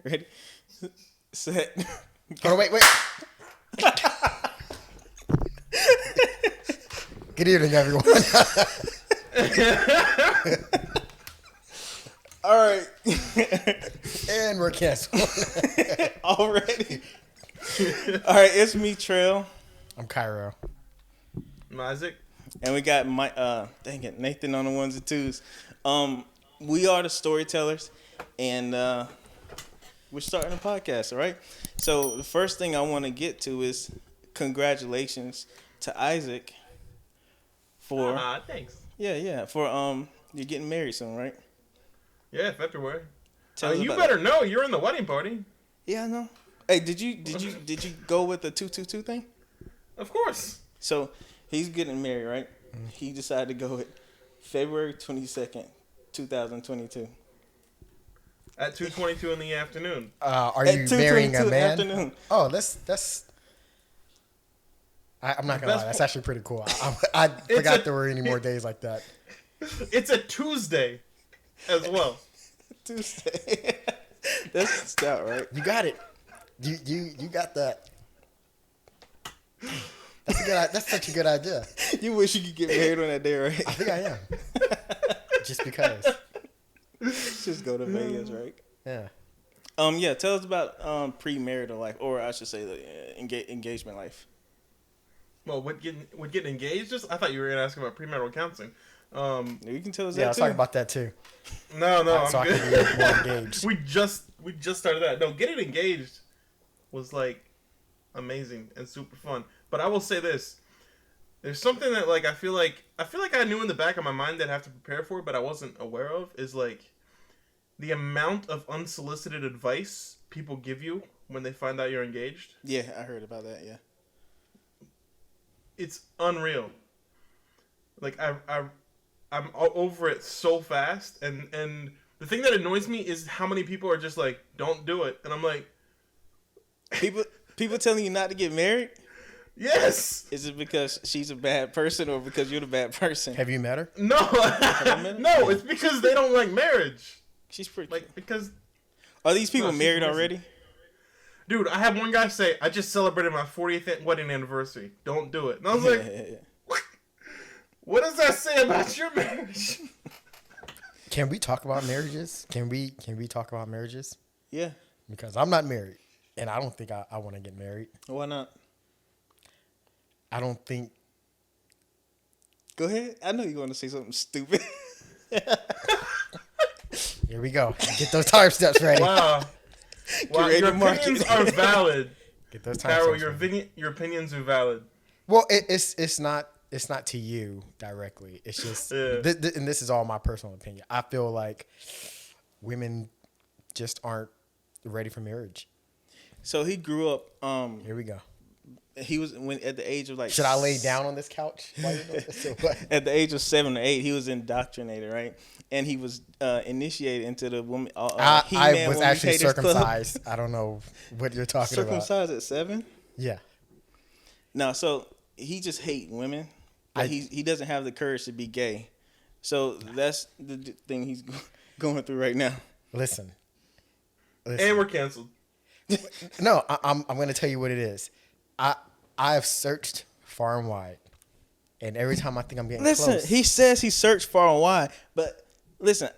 Ready, set. Oh, wait. Good evening, everyone. All right. And we're canceled. Already. All right, it's me, Trell. I'm Cairo. I'm Isaac. And we got Nathan on the ones and twos. We are the Storytellers, and we're starting a podcast, all right? So the first thing I want to get to is congratulations to Isaac for thanks. for you're getting married soon, right? Yeah, February. You better know you're in the wedding party. Yeah, I know. Hey, did you go with the 222 thing? Of course. So he's getting married, right? Mm-hmm. He decided to go with February 22nd, 2022. At 2:22 in the afternoon. Are you marrying a man? Afternoon. Oh, that's. I'm not gonna lie. That's actually pretty cool. I forgot there were any more days like that. It's a Tuesday, as well. Tuesday. That's stout, right? You got it. You got that. That's such a good idea. You wish you could get married on that day, right? I think I am. Just because. Just go to Vegas, right? Yeah. Yeah. Tell us about premarital life, or I should say the engagement life. Well, with getting engaged, I thought you were gonna ask about premarital counseling. You can tell us yeah, that let's too. talk about that too. No, I'm good. I can get more engaged. We just started that. No, getting engaged was like amazing and super fun. But I will say this: there's something that I feel like I knew in the back of my mind that I have to prepare for, but I wasn't aware of. Is like the amount of unsolicited advice people give you when they find out you're engaged. Yeah, I heard about that. Yeah, it's unreal. Like I'm over it so fast, and the thing that annoys me is how many people are just like, don't do it, and I'm like, people telling you not to get married. Yes. Is it because she's a bad person or because you're the bad person? Have you met her? No. No, it's because they don't like marriage. She's pretty. Because. Are these people married already? Dude, I had one guy say, I just celebrated my 40th wedding anniversary. Don't do it. And I was like, what does that say about your marriage? Can we talk about marriages? Can we talk about marriages? Yeah. Because I'm not married, and I don't think I want to get married. Why not? I don't think. Go ahead. I know you're going to say something stupid. Here we go. Get those time steps ready. Wow. Your opinions are valid. Get those time Carol, steps ready. Your opinions are valid. Well, it's not to you directly. It's just, and this is all my personal opinion. I feel like women just aren't ready for marriage. So he grew up. Here we go. He was at the age of like. Should I lay down on this couch? At the age of 7 or 8, he was indoctrinated, right? And he was initiated into the woman. I was actually circumcised. I don't know what you're talking about. Circumcised at 7? Yeah. No, so he just hates women. But he doesn't have the courage to be gay. So that's the thing he's going through right now. Listen. And we're canceled. No, I'm going to tell you what it is. I have searched far and wide, and every time I think I'm getting close. He says he searched far and wide, but listen,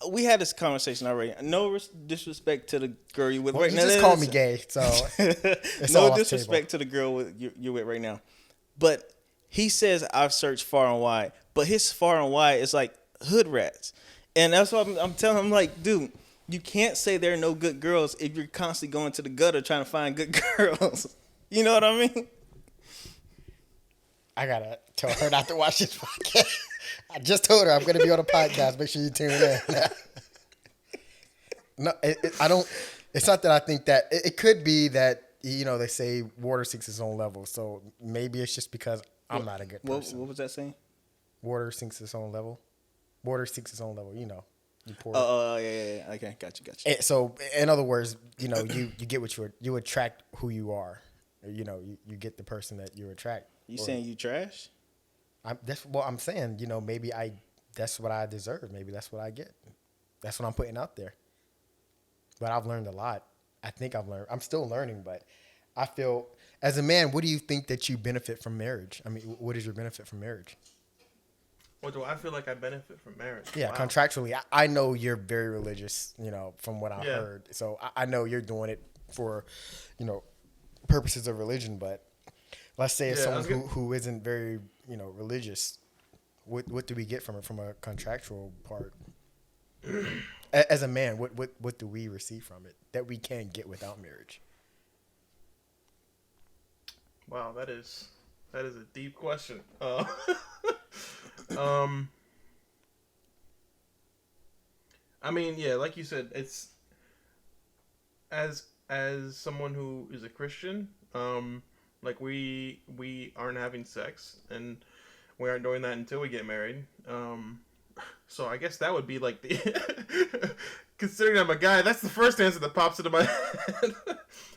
we had this conversation already. No disrespect to the girl you're with right now. You just called me gay, so it's no all disrespect to the girl you're with right now. But he says I've searched far and wide, but his far and wide is like hood rats, and that's what I'm telling him. Like, dude, you can't say there are no good girls if you're constantly going to the gutter trying to find good girls. You know what I mean? I gotta tell her not to watch this podcast. I just told her I'm gonna be on a podcast. Make sure you tune in. No, I don't. It's not that I think that it could be that they say water sinks its own level. So maybe it's just because I'm not a good person. What was that saying? Water sinks its own level. Water sinks its own level. You pour. Oh, yeah. Okay, got you. And so in other words, you get what you attract who you are. You get the person that you attract. You saying you trash? That's what I'm saying. Maybe that's what I deserve. Maybe that's what I get. That's what I'm putting out there. But I've learned a lot. I think I've learned. I'm still learning, but I feel as a man, what do you think that you benefit from marriage? I mean, what is your benefit from marriage? What do I feel like I benefit from marriage? Yeah, Wow. contractually, I know you're very religious, from what I've heard. So I know you're doing it for, purposes of religion. But let's say it's someone who isn't very, religious. What do we get from it from a contractual part? As a man, what do we receive from it that we can't get without marriage? Wow, that is a deep question. I mean, yeah, like you said, it's as someone who is a Christian, like we aren't having sex, and we aren't doing that until we get married. So I guess that would be like the considering I'm a guy, that's the first answer that pops into my head.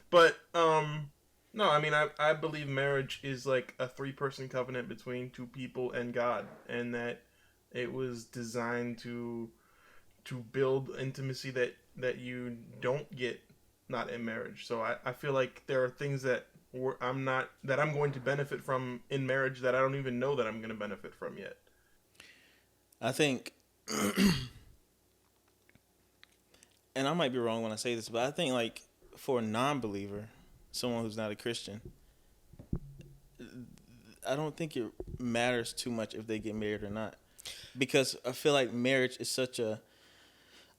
But no, I mean I believe marriage is like a 3-person covenant between 2 people and God, and that it was designed to build intimacy that you don't get not in marriage. So I feel like there are things that I'm going to benefit from in marriage that I don't even know that I'm going to benefit from yet. I think, and I might be wrong when I say this, but I think like for a non-believer, someone who's not a Christian, I don't think it matters too much if they get married or not, because I feel like marriage is such a,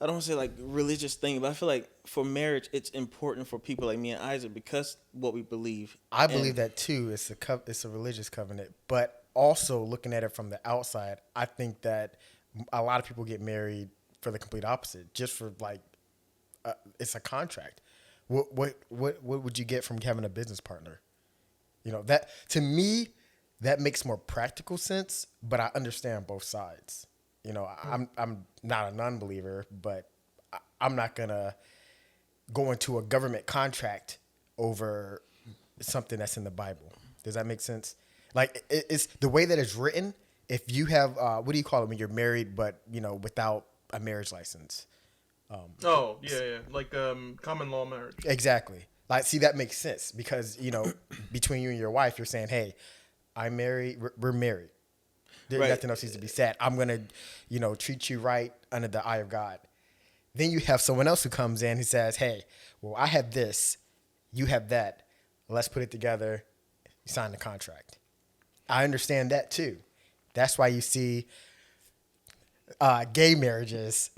I don't want to say like religious thing, but I feel like for marriage, it's important for people like me and Isaac because what we believe. I believe that too. It's a religious covenant, but also looking at it from the outside, I think that a lot of people get married for the complete opposite, just for like, it's a contract. What would you get from having a business partner? That to me, that makes more practical sense, but I understand both sides. I'm not a non-believer, but I'm not gonna go into a government contract over something that's in the Bible. Does that make sense? Like it's the way that it's written. If you have what do you call it when you're married, but without a marriage license? Like common law marriage. Exactly. Like, see, that makes sense because between you and your wife, you're saying, "Hey, I'm married. We're married. There's nothing else needs to be said. I'm gonna, treat you right under the eye of God." Then you have someone else who comes in who says, "Hey, well, I have this, you have that. Let's put it together." You sign the contract. I understand that too. That's why you see gay marriages.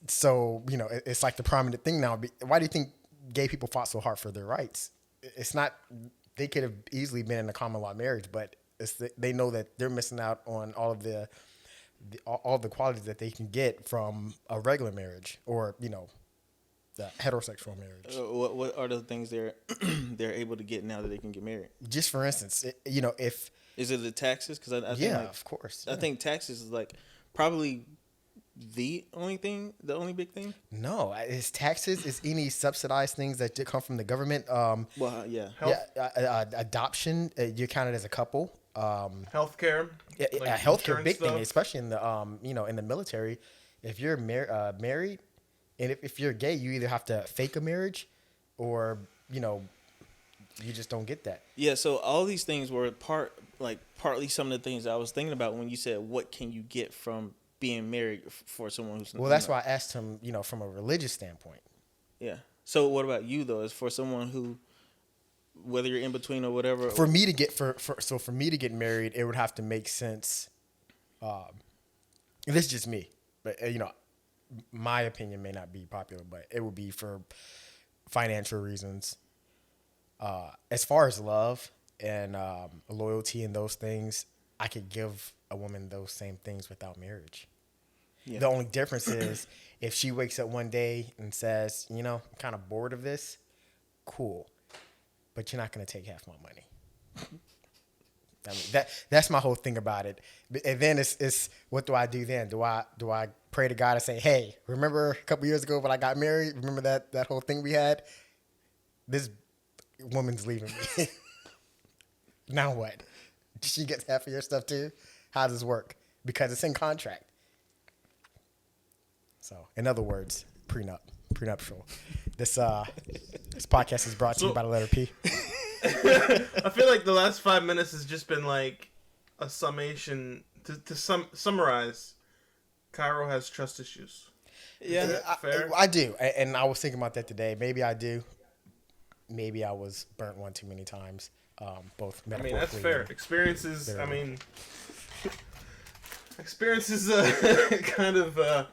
So it's like the prominent thing now. Why do you think gay people fought so hard for their rights? It's not. They could have easily been in a common law marriage, but they know that they're missing out on all of all the qualities that they can get from a regular marriage or the heterosexual marriage. What are the things they're able to get now that they can get married? Just for instance, if is it the taxes? Because I think yeah, of course. Yeah. I think taxes is like probably the only big thing. No, it's taxes. It's any subsidized things that come from the government. Adoption. You're counted as a couple. Healthcare. Healthcare, big thing, especially in the in the military. If you're married, and if you're gay, you either have to fake a marriage, or you just don't get that. Yeah. So all these things were partly some of the things I was thinking about when you said, "What can you get from being married for someone who's..." Well, that's why I asked him, from a religious standpoint. Yeah. So what about you though? As for someone who, whether you're in between or whatever. For me to get married, it would have to make sense. This is just me, but my opinion may not be popular, but it would be for financial reasons. As far as love and loyalty and those things, I could give a woman those same things without marriage. Yeah. The only difference is if she wakes up one day and says, you know, I'm kind of bored of this, cool, but you're not going to take half my money. I mean, that's my whole thing about it. And then it's what do I do then? Do I pray to God and say, hey, remember a couple years ago when I got married? Remember that whole thing we had? This woman's leaving me. Now what? She gets half of your stuff too? How does this work? Because it's in contract. So, in other words, prenuptial. This podcast is brought to you by the letter P. I feel like the last 5 minutes has just been like a summation to summarize. Cairo has trust issues. Yeah, Fair. I do, and I was thinking about that today. Maybe I do. Maybe I was burnt one too many times. Both metaphorically. I mean, that's fair. Experiences. I mean, experiences kind of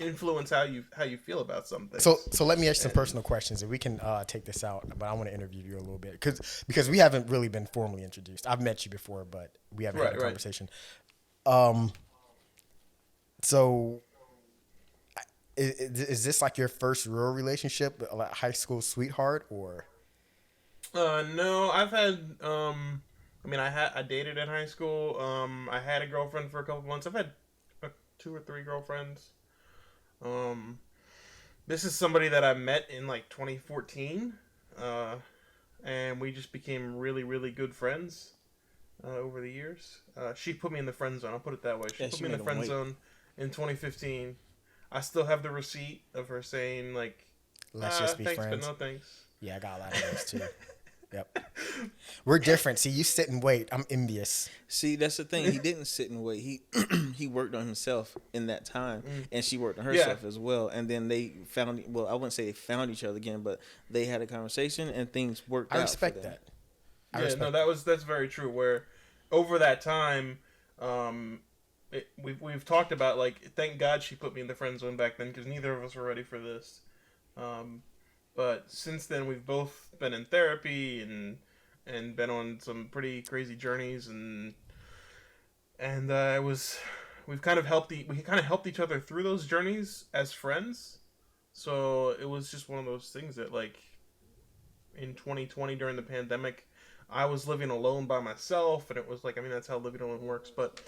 influence how you feel about something. So let me ask you some personal questions, and we can take this out. But I want to interview you a little bit because we haven't really been formally introduced. I've met you before, but we haven't had a conversation. So is this like your first real relationship, like high school sweetheart, or? No, I've had. I mean, I dated in high school. I had a girlfriend for a couple months. I've had 2 or 3 girlfriends. This is somebody that I met in like 2014, and we just became really, really good friends over the years. She put me in the friend zone. I'll put it that way. She put me in the friend zone in 2015. I still have the receipt of her saying like, "Let's just be thanks, friends." but no thanks. Yeah, I got a lot of those too. Yep. We're different. See, you sit and wait. I'm envious. See, that's the thing. He didn't sit and wait. He worked on himself in that time, and she worked on herself as well. And then they found. Well, I wouldn't say they found each other again, but they had a conversation, and things worked out. I respect that. That's very true. Where over that time, we've talked about like, thank God she put me in the friend zone back then because neither of us were ready for this. But since then, we've both been in therapy and been on some pretty crazy journeys, and we kind of helped each other through those journeys as friends. So it was just one of those things that, like, in 2020 during the pandemic, I was living alone by myself, and it was like, I mean, that's how living alone works, but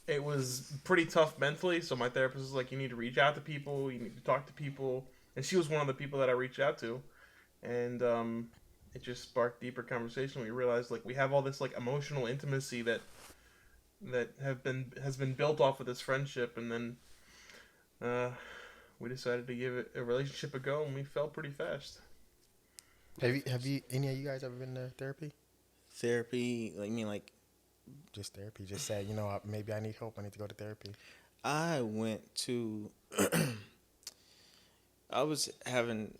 it was pretty tough mentally. So my therapist was like, you need to reach out to people, you need to talk to people. And she was one of the people that I reached out to, and it just sparked deeper conversation. We realized like we have all this like emotional intimacy that has been built off of this friendship, and then we decided to give a relationship a go, and we fell pretty fast. Have you any of you guys ever been to therapy? Therapy, like, you mean like just therapy? Just say, you know, maybe I need help. I need to go to therapy. I went to. I was having.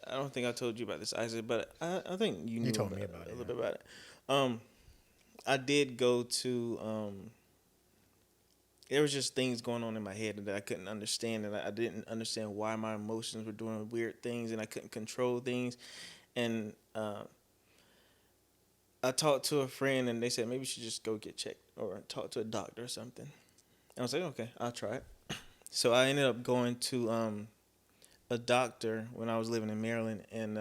I don't think I told you about this, Isaac, but I think you told me about it, a little bit about it. I did go to. There was just things going on in my head that I couldn't understand, and I didn't understand why my emotions were doing weird things, and I couldn't control things. And I talked to a friend, and they said maybe you should just go get checked or talk to a doctor or something. And I was like, okay, I'll try it. So I ended up going to a doctor when I was living in Maryland, and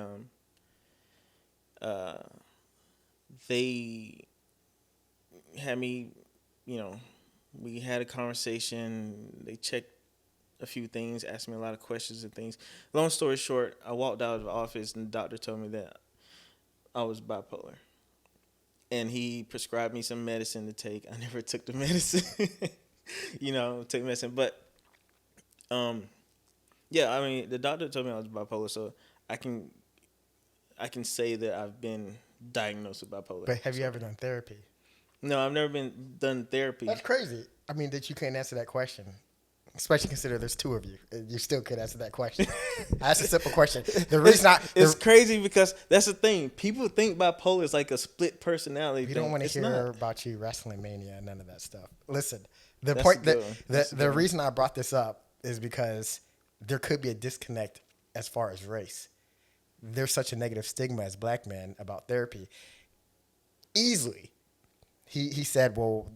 they had me, you know, we had a conversation. They checked a few things, asked me a lot of questions and things. Long story short, I walked out of the office, and the doctor told me that I was bipolar. And he prescribed me some medicine to take. I never took the medicine, took medicine. But, yeah, I mean, the doctor told me I was bipolar, so I can say that I've been diagnosed with bipolar. But have you ever done therapy? No, I've never done therapy. That's crazy. I mean, that you can't answer that question. Especially consider there's 2 of you. You still could answer that question. That's a simple question. The reason it's crazy because that's the thing. People think bipolar is like a split personality. You don't want to hear about you wrestling mania and none of that stuff. Listen, the reason I brought this up is because there could be a disconnect as far as race. There's such a negative stigma as black men about therapy. Easily. He said, well,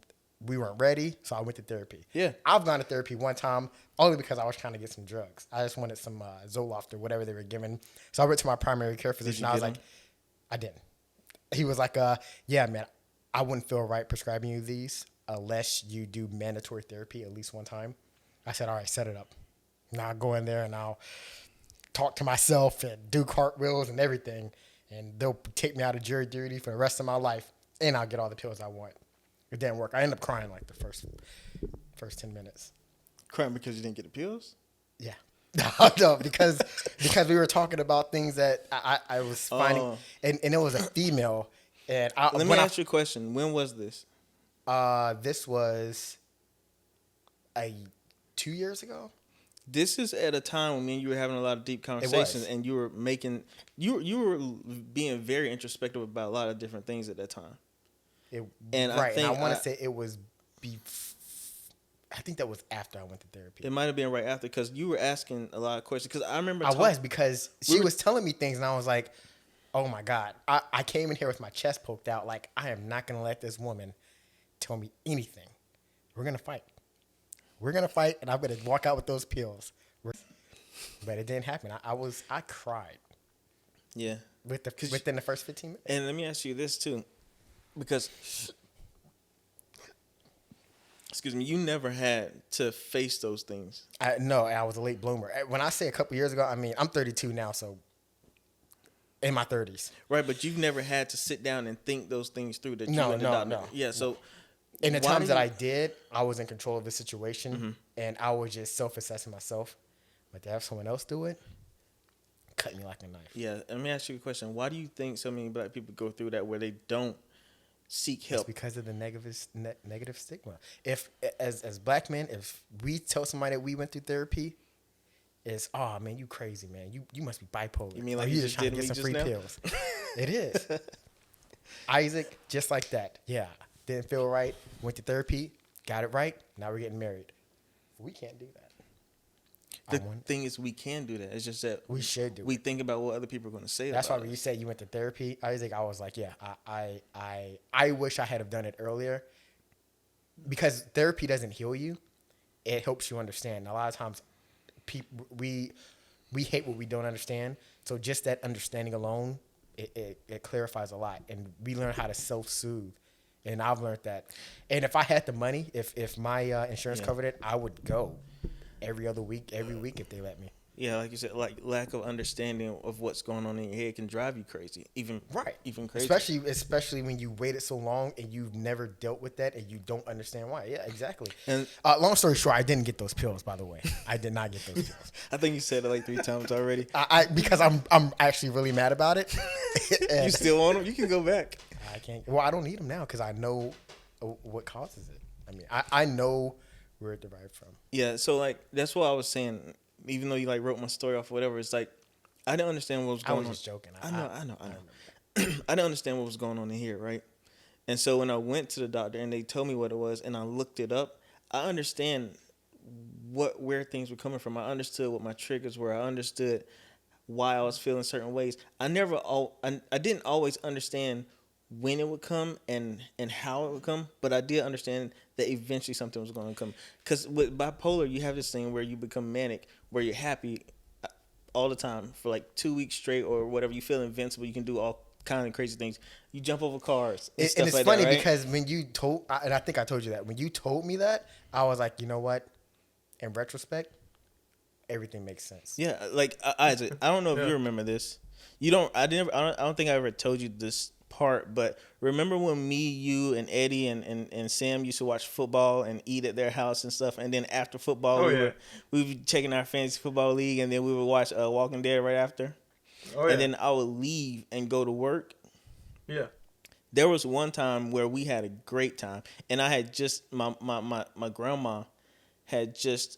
we weren't ready, so I went to therapy. Yeah. I've gone to therapy one time only because I was trying to get some drugs. I just wanted some Zoloft or whatever they were giving. So I went to my primary care physician. I was like, I didn't. He was like, yeah, man, I wouldn't feel right prescribing you these unless you do mandatory therapy at least one time. I said, all right, set it up. Now I'll go in there and I'll talk to myself and do cartwheels and everything. And they'll take me out of jury duty for the rest of my life. And I'll get all the pills I want. It didn't work. I ended up crying like the first 10 minutes. Crying because you didn't get the pills? Yeah. No, because we were talking about things that I was finding, and it was a female. And let me ask you a question. When was this? This was 2 years ago. This is at a time when me and you were having a lot of deep conversations, and you were making you were being very introspective about a lot of different things at that time. I want to say it was I think that was after I went to therapy. It might have been right after because you were asking a lot of questions. Because I remember because she was telling me things, and I was like, "Oh my God!" I came in here with my chest poked out, like I am not gonna let this woman tell me anything. We're gonna fight. And I'm gonna walk out with those pills. But it didn't happen. I cried. Yeah. Within the first 15 minutes. And let me ask you this too, because excuse me, you never had to face those things. No, I was a late bloomer. When I say a couple years ago, I mean I'm 32 now, so in my 30s. Right, but you've never had to sit down and think those things through. No. Yeah, so in the times that I did, I was in control of the situation, and I was just self-assessing myself. But to have someone else do it, cut me like a knife. Yeah, let me ask you a question. Why do you think so many black people go through that where they don't seek help? It's because of the negative stigma. If as black men, if we tell somebody that we went through therapy, it's, oh man, you crazy, man. You must be bipolar. You mean like you just trying to get some free pills? It is. Isaac, just like that. Yeah, didn't feel right. Went to therapy, got it right. Now we're getting married. We can't do that. The thing is, we can do that. It's just that we should do. We think about what other people are going to say. That's why when you said you went to therapy, Isaac, I was like, yeah, I wish I had have done it earlier, because therapy doesn't heal you; it helps you understand. A lot of times, we hate what we don't understand. So just that understanding alone, it clarifies a lot, and we learn how to self-soothe. And I've learned that. And if I had the money, if my insurance covered it, I would go every week if they let me. Yeah, like you said, like lack of understanding of what's going on in your head can drive you crazy, even crazy. Especially when you waited so long and you've never dealt with that and you don't understand why. Yeah, exactly. And long story short, I didn't get those pills. By the way, I did not get those pills. I think you said it like 3 times already. Because I'm actually really mad about it. You still want them? You can go back. I can't. Well, I don't need them now because I know what causes it. I mean, I know where it derived from. Yeah, so like that's what I was saying. Even though you like wrote my story off or whatever, it's like I didn't understand what was going on. I was just joking. I know. I didn't understand what was going on in here, right? And so when I went to the doctor and they told me what it was and I looked it up, I understand where things were coming from. I understood what my triggers were. I understood why I was feeling certain ways. I didn't always understand when it would come and how it would come, but I did understand that eventually something was going to come. Because with bipolar, you have this thing where you become manic, where you're happy all the time for like 2 weeks straight or whatever. You feel invincible. You can do all kind of crazy things. You jump over cars and stuff it's like funny that, right? because when you told, and I think I told you that, when you told me that, I was like, you know what? In retrospect, everything makes sense. Yeah, like Isaac, I don't know if you remember this. You don't. I don't think I ever told you this part, but remember when me, you, and Eddie and Sam used to watch football and eat at their house and stuff, and then after football we would be checking our fantasy football league, and then we would watch Walking Dead right after. And then I would leave and go to work. Yeah. There was one time where we had a great time, and I had just my grandma had just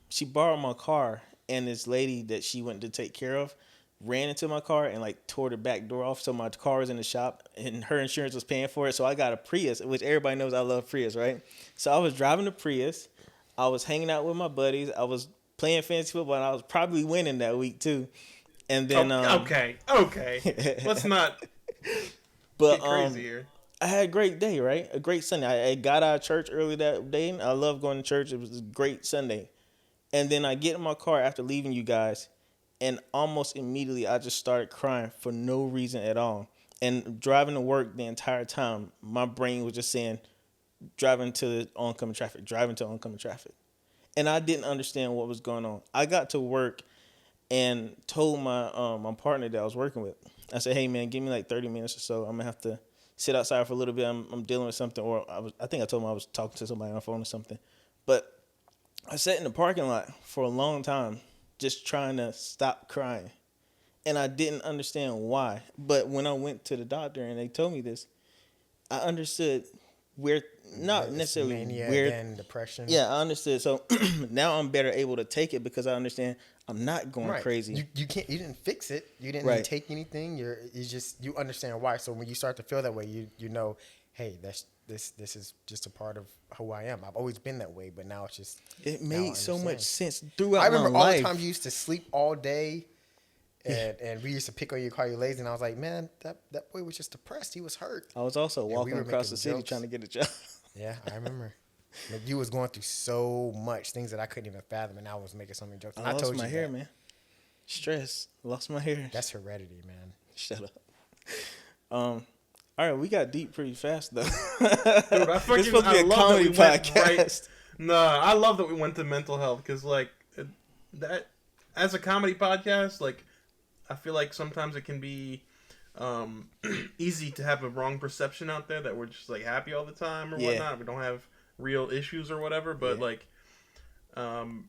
she borrowed my car, and this lady that she went to take care of ran into my car and like tore the back door off, so my car was in the shop and her insurance was paying for it. So I got a Prius, which everybody knows I love Prius, right? So I was driving the Prius, I was hanging out with my buddies, I was playing fantasy football, and I was probably winning that week too. And then okay, let's not but get crazy here. I had a great day, right? A great Sunday. I got out of church early that day. I love going to church. It was a great Sunday. And then I get in my car after leaving you guys, and almost immediately I just started crying for no reason at all. And driving to work the entire time, my brain was just saying, driving to oncoming traffic, driving to oncoming traffic. And I didn't understand what was going on. I got to work and told my partner that I was working with. I said, "Hey man, give me like 30 minutes or so. I'm gonna have to sit outside for a little bit. I'm dealing with something." Or I think I told him I was talking to somebody on the phone or something. But I sat in the parking lot for a long time, just trying to stop crying, and I didn't understand why. But when I went to the doctor and they told me this, I understood where, not necessarily mania where, and depression. Yeah, I understood. So now I'm better able to take it because I understand I'm not going crazy. You can't. You didn't fix it. You didn't take anything. You understand why. So when you start to feel that way, you know, hey, this is just a part of who I am. I've always been that way, but now it's just. It made so much sense throughout. I remember my all life. the times you used to sleep all day, and we used to pick on you, call you lazy, and I was like, man, that boy was just depressed. He was hurt. I was also walking were across the making city jokes. trying to get a job. Yeah, I remember. Like, you was going through so much things that I couldn't even fathom, and I was making so many jokes. And I I lost told my you hair, that. man. Stress. Lost my hair. That's heredity, man. Shut up. All right, we got deep pretty fast though. Dude, I fucking, It's supposed to be I a love comedy that we went podcast. Nah, I love that we went to mental health because, like, that as a comedy podcast, like, I feel like sometimes it can be easy to have a wrong perception out there that we're just like happy all the time or whatnot. We don't have real issues or whatever, but like, some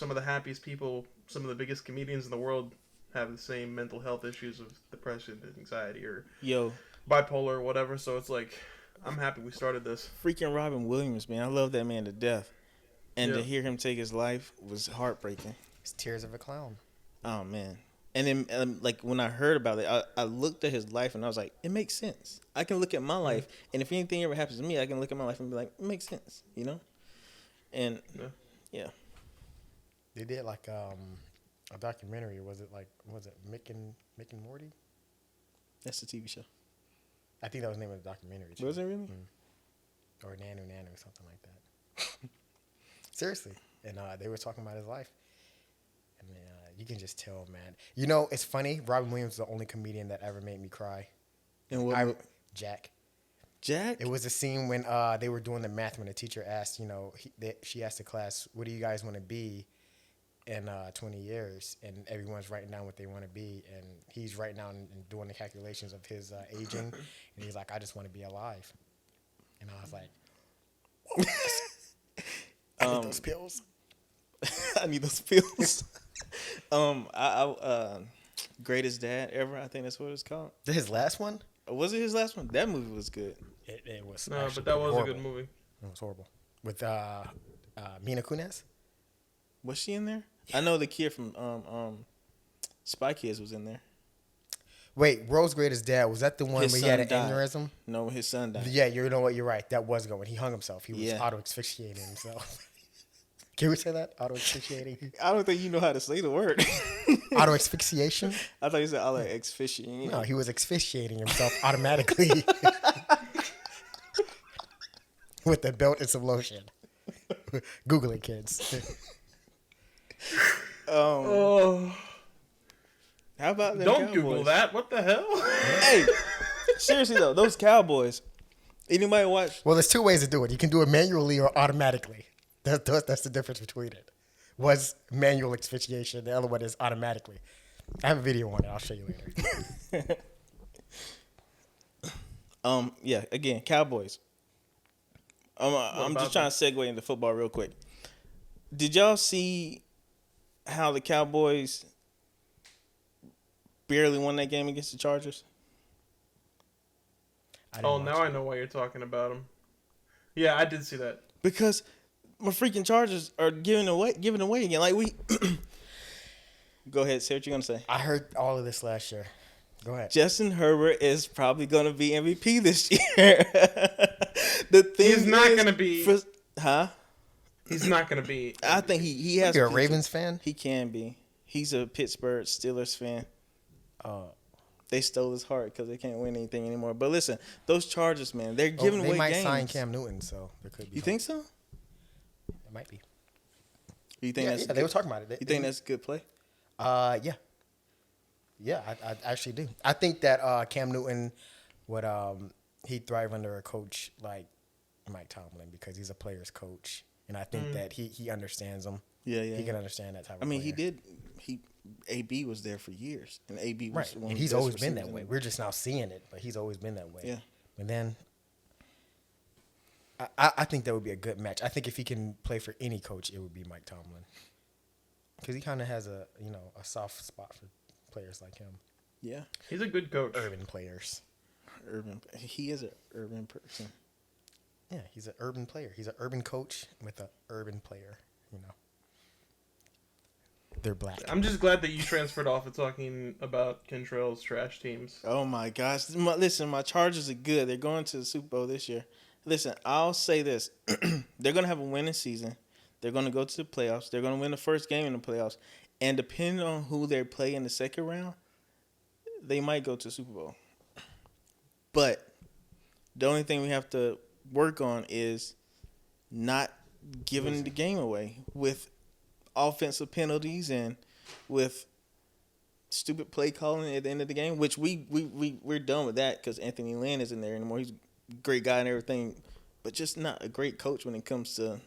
of the happiest people, some of the biggest comedians in the world have the same mental health issues of depression, anxiety, or bipolar or whatever. So it's like, I'm happy we started this. Freaking Robin Williams, man. I love that man to death. And to hear him take his life was heartbreaking. It's tears of a clown. Oh, man. And then, like, when I heard about it, I looked at his life and I was like, it makes sense. I can look at my life, and if anything ever happens to me, I can look at my life and be like, it makes sense, you know? And, yeah. They did, like, a documentary. Was it Mick and Morty? That's the TV show. I think that was the name of the documentary, too. Was it really? Or Nanu, something like that. Seriously. And they were talking about his life. And you can just tell, man. You know, it's funny. Robin Williams is the only comedian that ever made me cry. And what? Jack. Jack? It was a scene when they were doing the math when the teacher asked, you know, she asked the class, what do you guys want to be in 20 years? And everyone's writing down what they want to be. And he's writing down and doing the calculations of his aging. And he's like, I just want to be alive. And I was like, I need those pills. I need those pills. Greatest Dad Ever, I think that's what it's called. His last one? Was it his last one? That movie was good. It was. No, but that was horrible. a good movie. It was horrible. With Mila Kunis? Was she in there? Yeah. I know the kid from Spy Kids was in there. Wait, World's Greatest Dad, was that the one where he had an aneurysm? No, his son died. Yeah, you know what? You're right. That was going. He hung himself. He was auto-asphyxiating himself. Can we say that? Auto-asphyxiating? I don't think you know how to say the word. Auto-asphyxiation? I thought you said auto-asphyxiating. No, he was asphyxiating himself automatically. With a belt and some lotion. Google it, kids. How about them Don't Cowboys? Google that. What the hell? Hey, seriously though, those Cowboys. Anybody watch? Well, there's two ways to do it. You can do it manually or automatically. That's the difference between it. Was manual asphyxiation. The other one is automatically. I have a video on it. I'll show you later. Yeah. Again, Cowboys. I'm just trying to segue into football real quick. Did y'all see how the Cowboys barely won that game against the Chargers? Oh, now I know why you're talking about them. Yeah, I did see that. Because my freaking Chargers are giving away again. Like we. Go ahead, say what you're gonna say. I heard all of this last year. Go ahead. Justin Herbert is probably gonna be MVP this year. The thing He's not gonna be. He's not gonna be. I think he has. You're a Ravens fan? He can be. He's a Pittsburgh Steelers fan. They stole his heart because they can't win anything anymore. But listen, those Chargers, man, they're giving away games. They might sign Cam Newton, so there could be. You think so? It might be. You think that's they were talking about it. You think that's a good play? Yeah. Yeah, I actually do. I think that Cam Newton would he'd thrive under a coach like Mike Tomlin because he's a player's coach, and I think that he understands them. Yeah. He can understand that type of. I mean, player. AB was there for years, and AB was right, one and of he's the best always been that receivers way. in the We're just now seeing it, but he's always been that way. Yeah. And then I think that would be a good match. I think if he can play for any coach, it would be Mike Tomlin because he kind of has a soft spot for players like him. Yeah, he's a good coach. Urban players. He is an urban person. Yeah, he's an urban player. He's an urban coach with an urban player. They're black. I'm just glad that you transferred off of talking about Kentrell's trash teams. Oh my gosh! Listen, my Chargers are good. They're going to the Super Bowl this year. Listen, I'll say this: they're going to have a winning season. They're going to go to the playoffs. They're going to win the first game in the playoffs, and depending on who they play in the second round, they might go to the Super Bowl. But the only thing we have to work on is not giving the game away with offensive penalties and with stupid play calling at the end of the game, which we're done with that because Anthony Lynn isn't there anymore. He's a great guy and everything, but just not a great coach when it comes to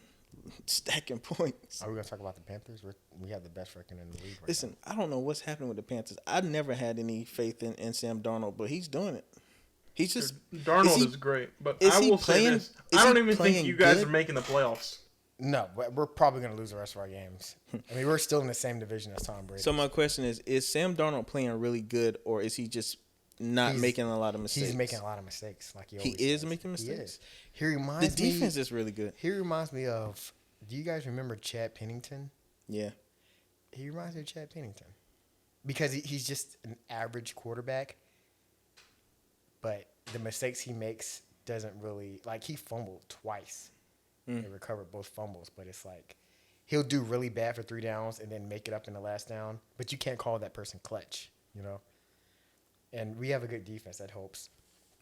stacking points. Are we going to talk about the Panthers? We have the best record in the league right Listen, I don't know what's happening with the Panthers. I never had any faith in Sam Darnold, but he's doing it. He's just Darnold is great, but I will say this: I don't even think you guys are making the playoffs. No, we're probably going to lose the rest of our games. I mean, we're still in the same division as Tom Brady. So my question is Sam Darnold playing really good, or is he just not making a lot of mistakes? He's making a lot of mistakes, like he is making mistakes. He reminds the defense is really good. He reminds me of. Do you guys remember Chad Pennington? Yeah, he reminds me of Chad Pennington because he's just an average quarterback, but the mistakes he makes doesn't really like. He fumbled twice. He recovered both fumbles, but it's like he'll do really bad for 3 downs and then make it up in the last down. But you can't call that person clutch, And we have a good defense that helps.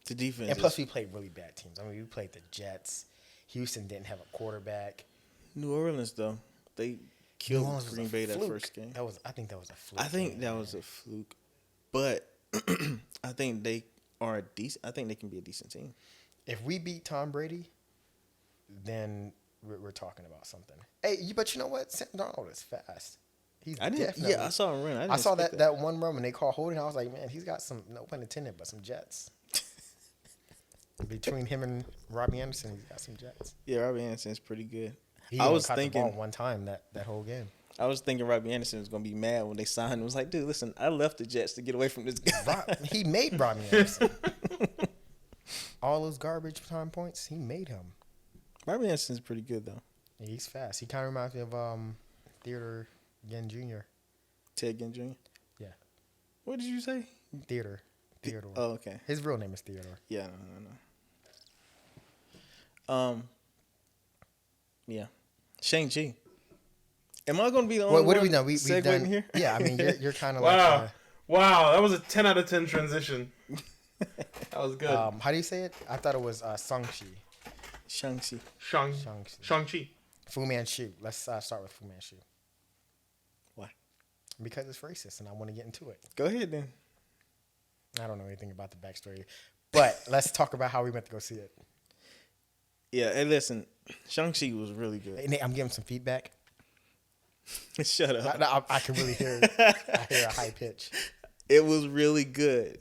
The defense. And plus, we played really bad teams. I mean, we played the Jets. Houston didn't have a quarterback. New Orleans, though, they killed Green Bay that first game. I think that was a fluke. I think that was a fluke, but I think they are decent. I think they can be a decent team. If we beat Tom Brady, then we're talking about something. Hey, but you know what? Sam Darnold is fast. I saw him run. I saw that one run when they called holding. I was like, man, he's got some, no pun intended, but some jets. Between him and Robbie Anderson, he's got some jets. Yeah, Robbie Anderson is pretty good. I was thinking the ball one time that whole game. I was thinking Robbie Anderson was gonna be mad when they signed him. I was like, dude, listen, I left the Jets to get away from this guy. He made Robbie Anderson. All those garbage time points, he made him. Robbie Anderson's pretty good though. Yeah, he's fast. He kind of reminds me of Theodore Ginn Jr. Ted Ginn Jr. Yeah. What did you say? Theodore. Oh, okay. His real name is Theodore. Yeah, no. Yeah. Shang-Chi. Am I going to be the only what one do we know? We've done here? Yeah, I mean, you're kind of wow. like... Wow, that was a 10 out of 10 transition. That was good. How do you say it? I thought it was Shang-Chi. Shang-Chi. Shang-Chi. Fu Manchu. Let's start with Fu Manchu. Why? Because it's racist, and I want to get into it. Go ahead, then. I don't know anything about the backstory, but let's talk about how we went to go see it. Yeah, hey, listen, Shang-Chi was really good. Hey, Nate, I'm giving some feedback. Shut up. I can really hear it. I hear a high pitch. It was really good.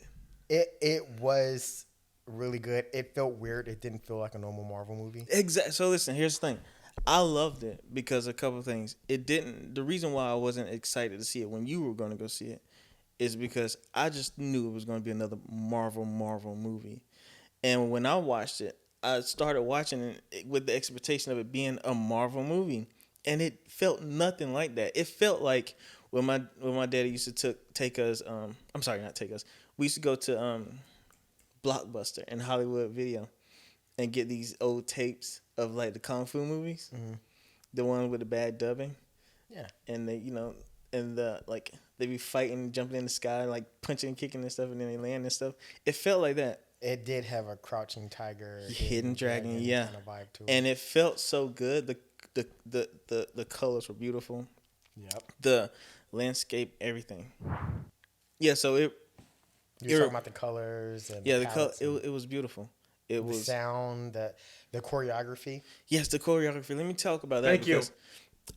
It was really good. It felt weird. It didn't feel like a normal Marvel movie. Exactly. So listen, here's the thing. I loved it because a couple of things. The reason why I wasn't excited to see it when you were going to go see it is because I just knew it was going to be another Marvel movie. And when I watched it, I started watching it with the expectation of it being a Marvel movie. And it felt nothing like that. It felt like when my daddy used to take us, I'm sorry, not take us. We used to go to Blockbuster and Hollywood Video and get these old tapes of like the Kung Fu movies. Mm-hmm. The one with the bad dubbing. Yeah. And they, and the like they be fighting, jumping in the sky, like punching and kicking and stuff, and then they land and stuff. It felt like that. It did have a crouching tiger, Hidden dragon, yeah, kind of vibe to it. and it felt so good. The colors were beautiful. Yep. The landscape, everything. Yeah, so You were talking about the colors and yeah, the palettes it was beautiful. It the was sound, the choreography. yes, the choreography. Let me talk about that. Thank you.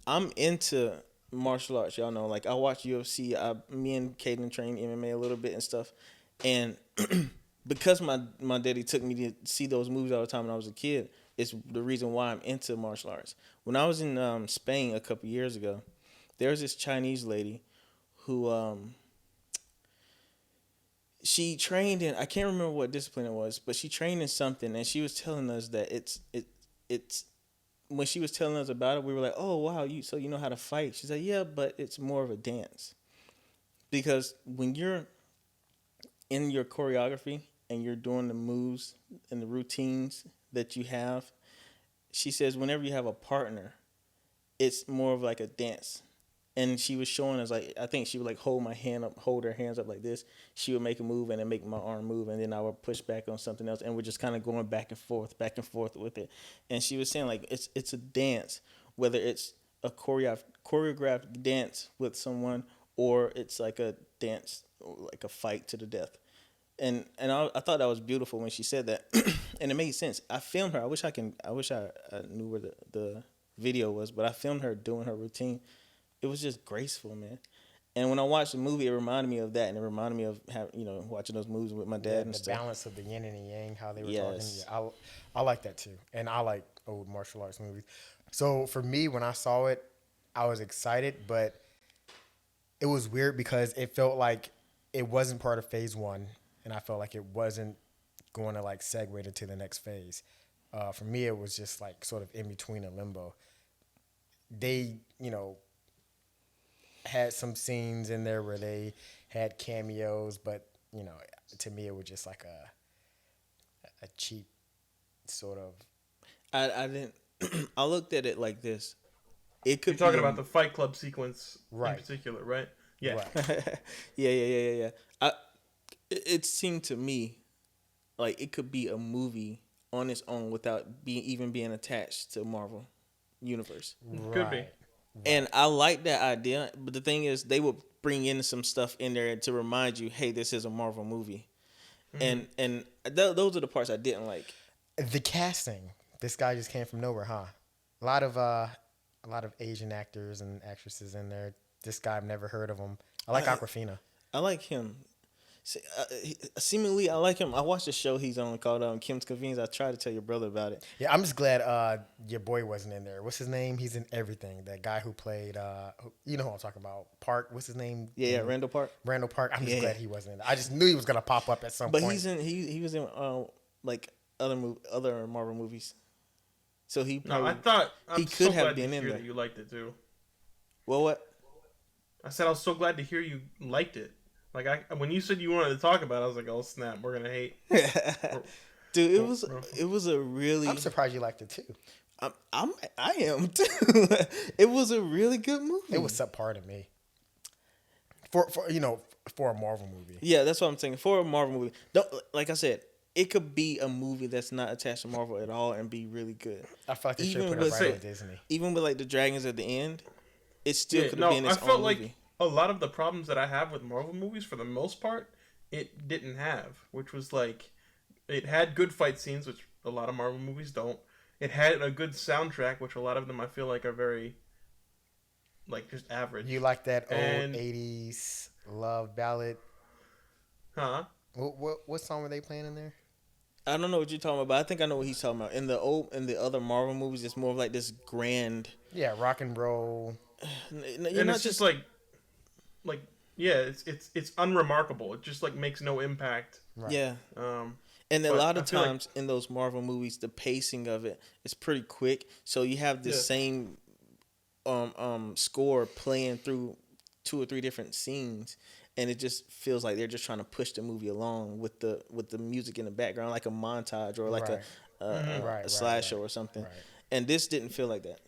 I'm into martial arts, y'all know. Like I watch UFC. Me and Caden train MMA a little bit and stuff, and because my daddy took me to see those movies all the time when I was a kid, it's the reason why I'm into martial arts. When I was in Spain a couple years ago, there was this Chinese lady who she trained in, I can't remember what discipline it was, but she trained in something, and she was telling us that it's when she was telling us about it, we were like, oh wow, so you know how to fight? She said, yeah, but it's more of a dance, because when you're in your choreography and you're doing the moves and the routines that you have, she says whenever you have a partner, it's more of like a dance. And she was showing us, like, I think she would like hold her hands up like this. She would make a move and then make my arm move, and then I would push back on something else, and we're just kind of going back and forth with it. And she was saying like it's a dance, whether it's a choreographed dance with someone, or it's like a dance, like a fight to the death. And I thought that was beautiful when she said that, and it made sense. I filmed her. I wish I knew where the video was, but I filmed her doing her routine. It was just graceful, man. And when I watched the movie, it reminded me of that, and it reminded me of watching those movies with my dad and the stuff. The balance of the yin and the yang, how they were Yes. talking. Yeah, I like that too, and I like old martial arts movies. So for me, when I saw it, I was excited, but it was weird because it felt like it wasn't part of phase one, and I felt like it wasn't going to like segue into the next phase. For me, it was just like sort of in between a limbo. They, had some scenes in there where they had cameos, but to me it was just like a cheap sort of. I didn't. I looked at it like this. It could. You're talking about the Fight Club sequence right. in particular, right? Yeah. Right. yeah. It seemed to me like it could be a movie on its own without being attached to Marvel universe. Right. Could be. And I like that idea, but the thing is, they will bring in some stuff in there to remind you, hey, this is a Marvel movie. Mm-hmm. And those are the parts I didn't like. The casting. This guy just came from nowhere, huh? A lot of Asian actors and actresses in there. This guy, I've never heard of him. I like Awkwafina. I like him. Seemingly, I like him. I watched a show he's on called Kim's Convenience. I tried to tell your brother about it. Yeah, I'm just glad your boy wasn't in there. What's his name? He's in everything. That guy who played, you know who I'm talking about. Park. What's his name? Yeah, Randall Park. Randall Park. I'm just glad he wasn't in there. I just knew he was gonna pop up at some point. But he was in like other Marvel movies. So he probably, no, I thought he could have been in there. That you liked it too. Well, what? I said I was so glad to hear you liked it. Like when you said you wanted to talk about it, I was like, "Oh snap, we're gonna hate." Dude, it was a really. I'm surprised you liked it too. I am too. It was a really good movie. It was subpar to me. For a Marvel movie. Yeah, that's what I'm saying. For a Marvel movie, like I said, it could be a movie that's not attached to Marvel at all and be really good. I feel like they should put it right with Disney. Even with like the dragons at the end, it still could have been its own movie. I felt like a lot of the problems that I have with Marvel movies, for the most part, it didn't have, which was like, it had good fight scenes, which a lot of Marvel movies don't. It had a good soundtrack, which a lot of them I feel like are very, like, just average. You like that old 80s love ballad? Huh? What song were they playing in there? I don't know what you're talking about, but I think I know what he's talking about. In the other Marvel movies, it's more of like this grand. Yeah, rock and roll. And it's just like yeah, it's unremarkable. It just like makes no impact. Right. Yeah. And a lot of times in those Marvel movies, the pacing of it is pretty quick. So you have the same score playing through 2 or 3 different scenes, and it just feels like they're just trying to push the movie along with the music in the background, like a montage or like a slideshow or something. Right. And this didn't feel like that.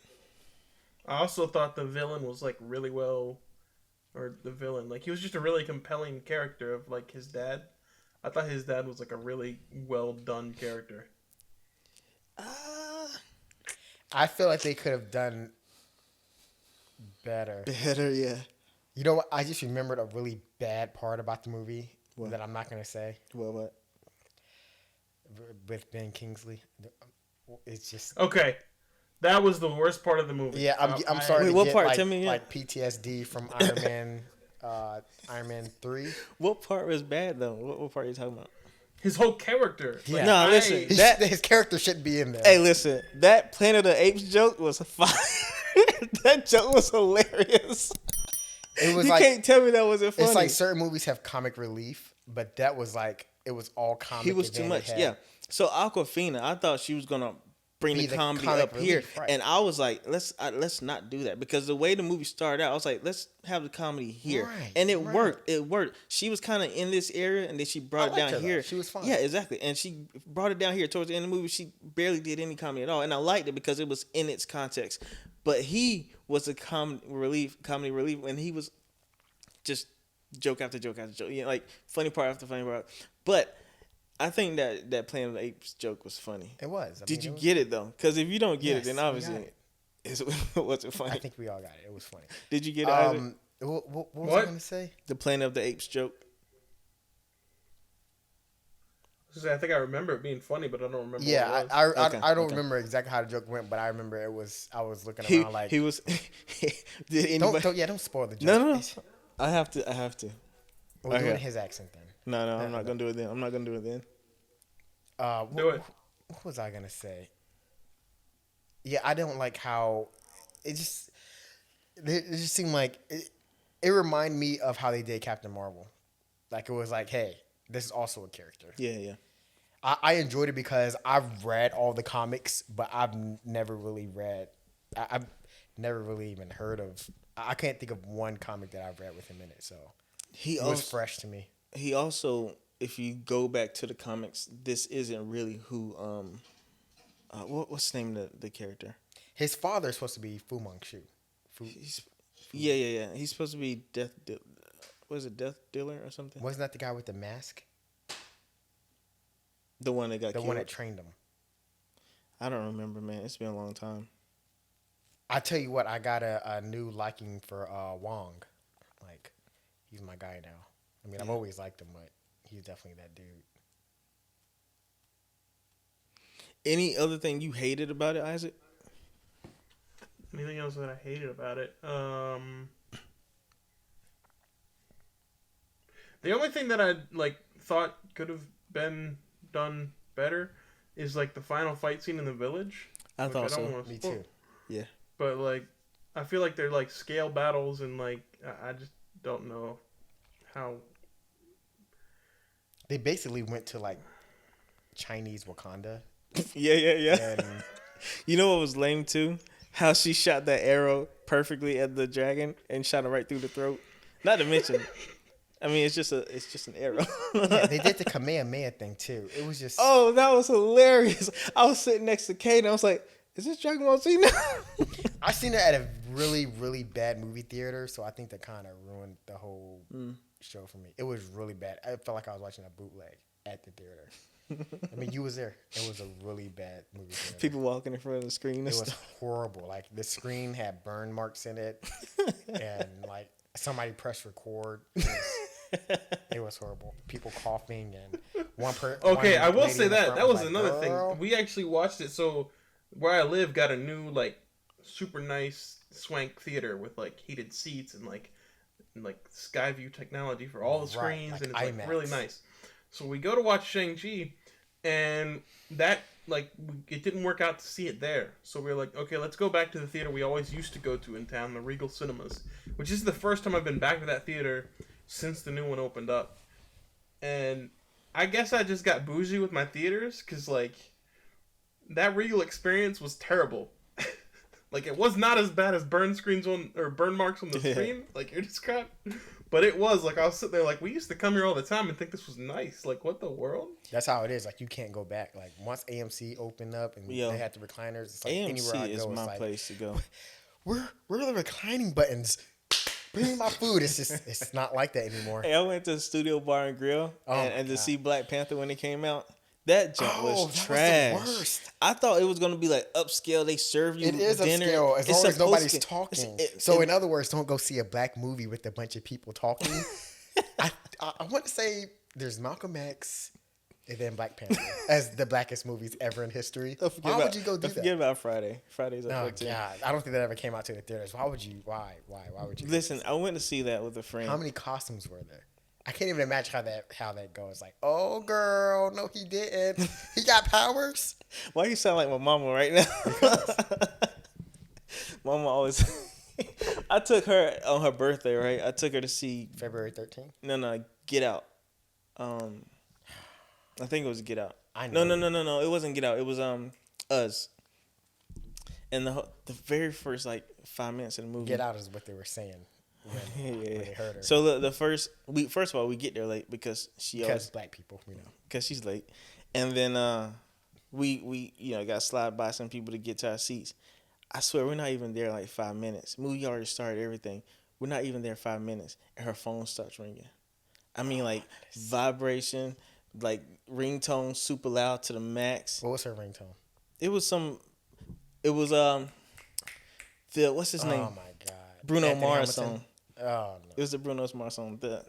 I also thought the villain was like really well or the villain. Like he was just a really compelling character of like his dad. I thought his dad was like a really well done character. I feel like they could have done better. Better, yeah. You know what? I just remembered a really bad part about the movie that I'm not gonna say. What? With Ben Kingsley, it's just Okay, that was the worst part of the movie. yeah. I'm sorry. Wait, to what get, part? Like, Tell me, yeah. like PTSD from Iron Man 3. What part was bad though? What part are you talking about? His whole character. Yeah. No, listen. His character shouldn't be in there. Hey, listen. That Planet of the Apes joke was fire. That joke was hilarious. It was You like can't tell me that wasn't funny. it's like certain movies have comic relief, but that was like it was all comic. He was and too then it much. had- Yeah. So Aquafina, I thought she was gonna bring Be the the comedy comic up here, relief, right. and I was like, let's not do that, because the way the movie started out, I was like, let's have the comedy here, Right, and it right. worked. It worked. She was kind of in this area, and then she brought I it down liked her, though. here. She was fine. Yeah, exactly. And she brought it down here towards the end of the movie. She barely did any comedy at all, and I liked it because it was in its context. But he was a comedy relief, and he was just joke after joke after joke. You know, like funny part after funny part. But I think that Planet of the Apes joke was funny. It was. Did you get it though? Because if you don't get it, Yes, then we obviously got it. it wasn't funny. I think we all got it. It was funny. Did you get it? Isaac? What was What? I gonna say? The Planet of the Apes joke. I think I remember it being funny, but I don't remember. Yeah, what it I was. Okay, don't okay. remember exactly how the joke went, but I remember it was. I was looking He around like. he was. Did anybody? Don't spoil the joke. No. It's- I have to. We're Okay. doing his accent then. No, I'm not gonna do it then. I'm not gonna do it then. Do it. What was I gonna say? Yeah, I don't like how it just seemed like it reminded me of how they did Captain Marvel. Like it was like, hey, this is also a character. Yeah. I enjoyed it because I've read all the comics, but I've never really read. I've never really even heard of. I can't think of one comic that I've read with him in it, so He it was fresh to me. He also, if you go back to the comics, this isn't really who. What's the name of the character? His father is supposed to be Fu Manchu. Yeah. He's supposed to be Death Dealer or something? Wasn't that the guy with the mask? The one that got The killed. one that trained him. I don't remember, man. It's been a long time. I tell you what, I got a new liking for Wong. Like, he's my guy now. I mean, I've always liked him, but he's definitely that dude. Anything else that I hated about it? The only thing that I thought could have been done better is like the final fight scene in the village. I which thought don't so. wanna Me spoil. too. Yeah. But like, I feel like they're like scale battles, and like I just don't know how. They basically went to like Chinese Wakanda. Yeah. And You know what was lame too? How she shot that arrow perfectly at the dragon and shot it right through the throat. Not to mention, I mean, it's just an arrow. yeah, they did the Kamehameha thing too. It was just Oh, that was hilarious. I was sitting next to Kate and I was like, is this Dragon Ball Z now? I seen it at a really, really bad movie theater, so I think that kind of ruined the whole show for me. It was really bad. I felt like I was watching a bootleg at the theater. I mean, you was there. It was a really bad movie theater. People walking in front of the screen and It was stuff. horrible. Like the screen had burn marks in it, and like somebody pressed record. It was horrible. People coughing and one person. Okay, I will say that was another thing. We actually watched it. So where I live got a new like super nice swank theater with like heated seats and like Skyview technology for all the screens, like and it's like IMAX. really nice. So we go to watch Shang-Chi, and that it didn't work out to see it there. So we were like, okay, let's go back to the theater we always used to go to in town, the Regal Cinemas, which is the first time I've been back to that theater since the new one opened up. And I guess I just got bougie with my theaters, because like that Regal experience was terrible. Like it was not as bad as burn marks on the screen, like you're describing. But it was like I was sitting there like, we used to come here all the time and think this was nice. Like, what the world? That's how it is. Like you can't go back. Like once AMC opened up and they had the recliners, it's like anywhere I AMC go, is my it's like, place to go. Where are the reclining buttons? Give me my food. It's not like that anymore. Hey, I went to the Studio Bar and Grill and to see Black Panther when it came out. That junk was trash. Was the worst. I thought it was gonna be like upscale. They serve you It is dinner. upscale as long as nobody's talking. So in other words, don't go see a black movie with a bunch of people talking. I want to say there's Malcolm X and then Black Panther as the blackest movies ever in history. Why would you go do that? Forget about Friday. Friday's up Oh there too. God, I don't think that ever came out to the theaters. Why would you? Why would you? Listen, I went to see that with a friend. How many costumes were there? I can't even imagine how that goes. Like, oh girl, no, he didn't. He got powers. Why you sound like my mama right now? Mama always. I took her on her birthday, right? I took her to see February 13th. No, Get Out. I think it was Get Out. I know. No. It wasn't Get Out. It was Us. And the very first 5 minutes of the movie. Get Out is what they were saying when they heard her. So first of all, we get there late because black people, because she's late, and then we got to slide by some people to get to our seats. I swear we're not even there 5 minutes. Movie already started everything. We're not even there 5 minutes, and her phone starts ringing. I mean, vibration, ringtone super loud to the max. What was her ringtone? It was the what's his name? Oh my God, Bruno Anthony Mars Hamilton? song. Oh no, It was the Bruno Mars song. The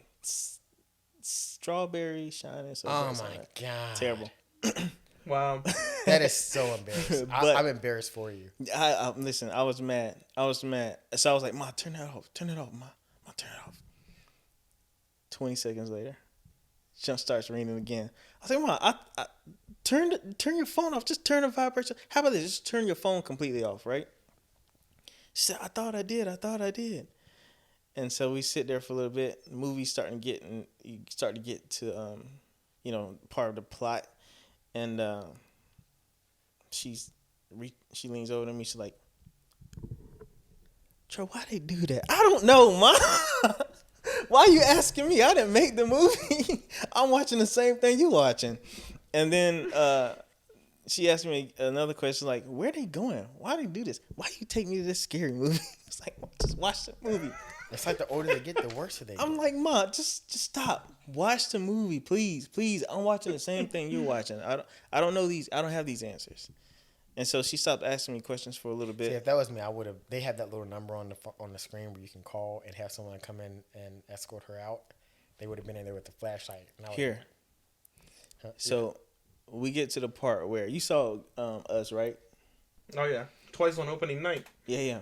Strawberry Shining. So oh my God, terrible. Wow. That is so embarrassing. But- I'm embarrassed for you. Listen, I was mad. So I was like, Ma, turn that off. Turn it off, Ma. Ma, turn it off. 20 seconds later, jump starts ringing again. I was like, Ma, I turn your phone off. Just turn the vibration. How about this? Just turn your phone completely off, right? She said, I thought I did. And so we sit there for a little bit. The movie's you start to get to, part of the plot. And she leans over to me. She's like, Trell, why they do that? I don't know, Ma. Why are you asking me? I didn't make the movie. I'm watching the same thing you watching. And then she asked me another question like, where are they going? Why do they do this? Why you take me to this scary movie? It's like, just watch the movie. It's like the older they get, the worse they get. I'm like, Ma, just stop. Watch the movie, please. I'm watching the same thing you're watching. I don't know these. I don't have these answers. And so she stopped asking me questions for a little bit. See, if that was me, I would have. They had that little number on the screen where you can call and have someone come in and escort her out. They would have been in there with the flashlight. Here. So we get to the part where you saw Us, right? Oh yeah, twice on opening night. Yeah.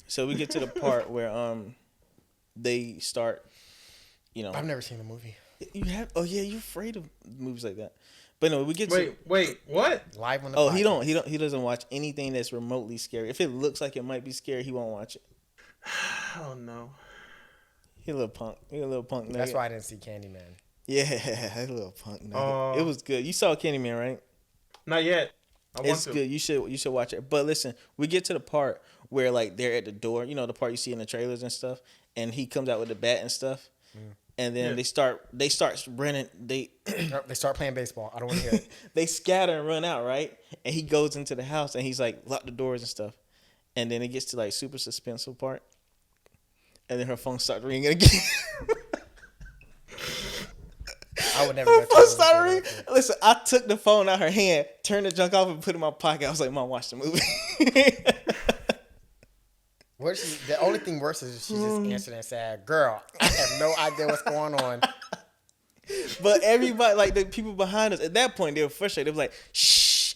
So we get to the part where they start, I've never seen the movie. You have? Oh yeah, you're afraid of movies like that. But no, we get Wait, what? Live on the podcast. He doesn't watch anything that's remotely scary. If it looks like it might be scary, he won't watch it. Oh no. He a little punk. Nugget. That's why I didn't see Candyman. Yeah, a little punk nugget. It was good. You saw Candyman, right? Not yet. It's good. You should watch it. But listen, we get to the part where they're at the door. The part you see in the trailers and stuff, and he comes out with the bat and stuff. And then they start running. They start playing baseball. I don't want to hear it. They scatter and run out, right? And he goes into the house and he's like, lock the doors and stuff. And then it gets to super suspenseful part. And then her phone starts ringing again. I would never. Her phone started ringing. Listen, I took the phone out of her hand, turned the junk off, and put it in my pocket. I was like, Mom, watch the movie. The only thing worse is she just answered and said, "Girl, I have no idea what's going on." But everybody, the people behind us, at that point, they were frustrated. They were like, shh.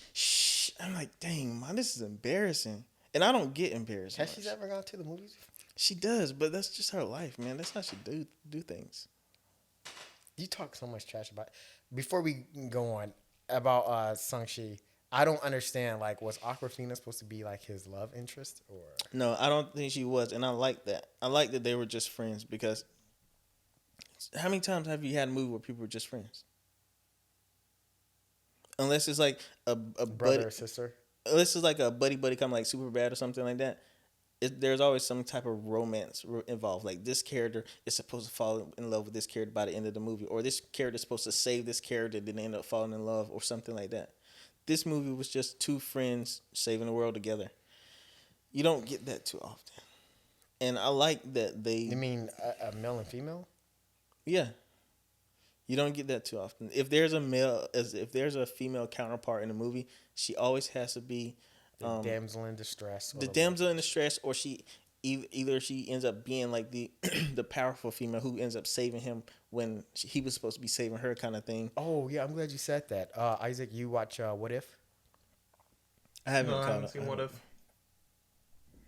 I'm like, dang, man, this is embarrassing. And I don't get embarrassed. Has she ever gone to the movies? She does, but that's just her life, man. That's how she do things. You talk so much trash about. Before we go on about Shang-Chi, I don't understand. Was Awkwafina supposed to be his love interest or? No, I don't think she was, and I like that. I like that they were just friends because. How many times have you had a movie where people were just friends? Unless it's a brother buddy, or sister. Unless it's a buddy come super bad or something like that. There's always some type of romance involved. This character is supposed to fall in love with this character by the end of the movie, or this character is supposed to save this character, then they end up falling in love, or something like that. This movie was just two friends saving the world together. You don't get that too often. And I like that You they, mean a male and female? yeah, you don't get that too often. If there's a male, if there's a female counterpart in a movie, she always has to be The damsel in distress. Or the the damsel love in distress, or she either she ends up being like the the powerful female who ends up saving him when he was supposed to be saving her, kind of thing. Oh yeah, I'm glad you said that. Isaac, you watch What If? I haven't No, I caught haven't up. seen What If.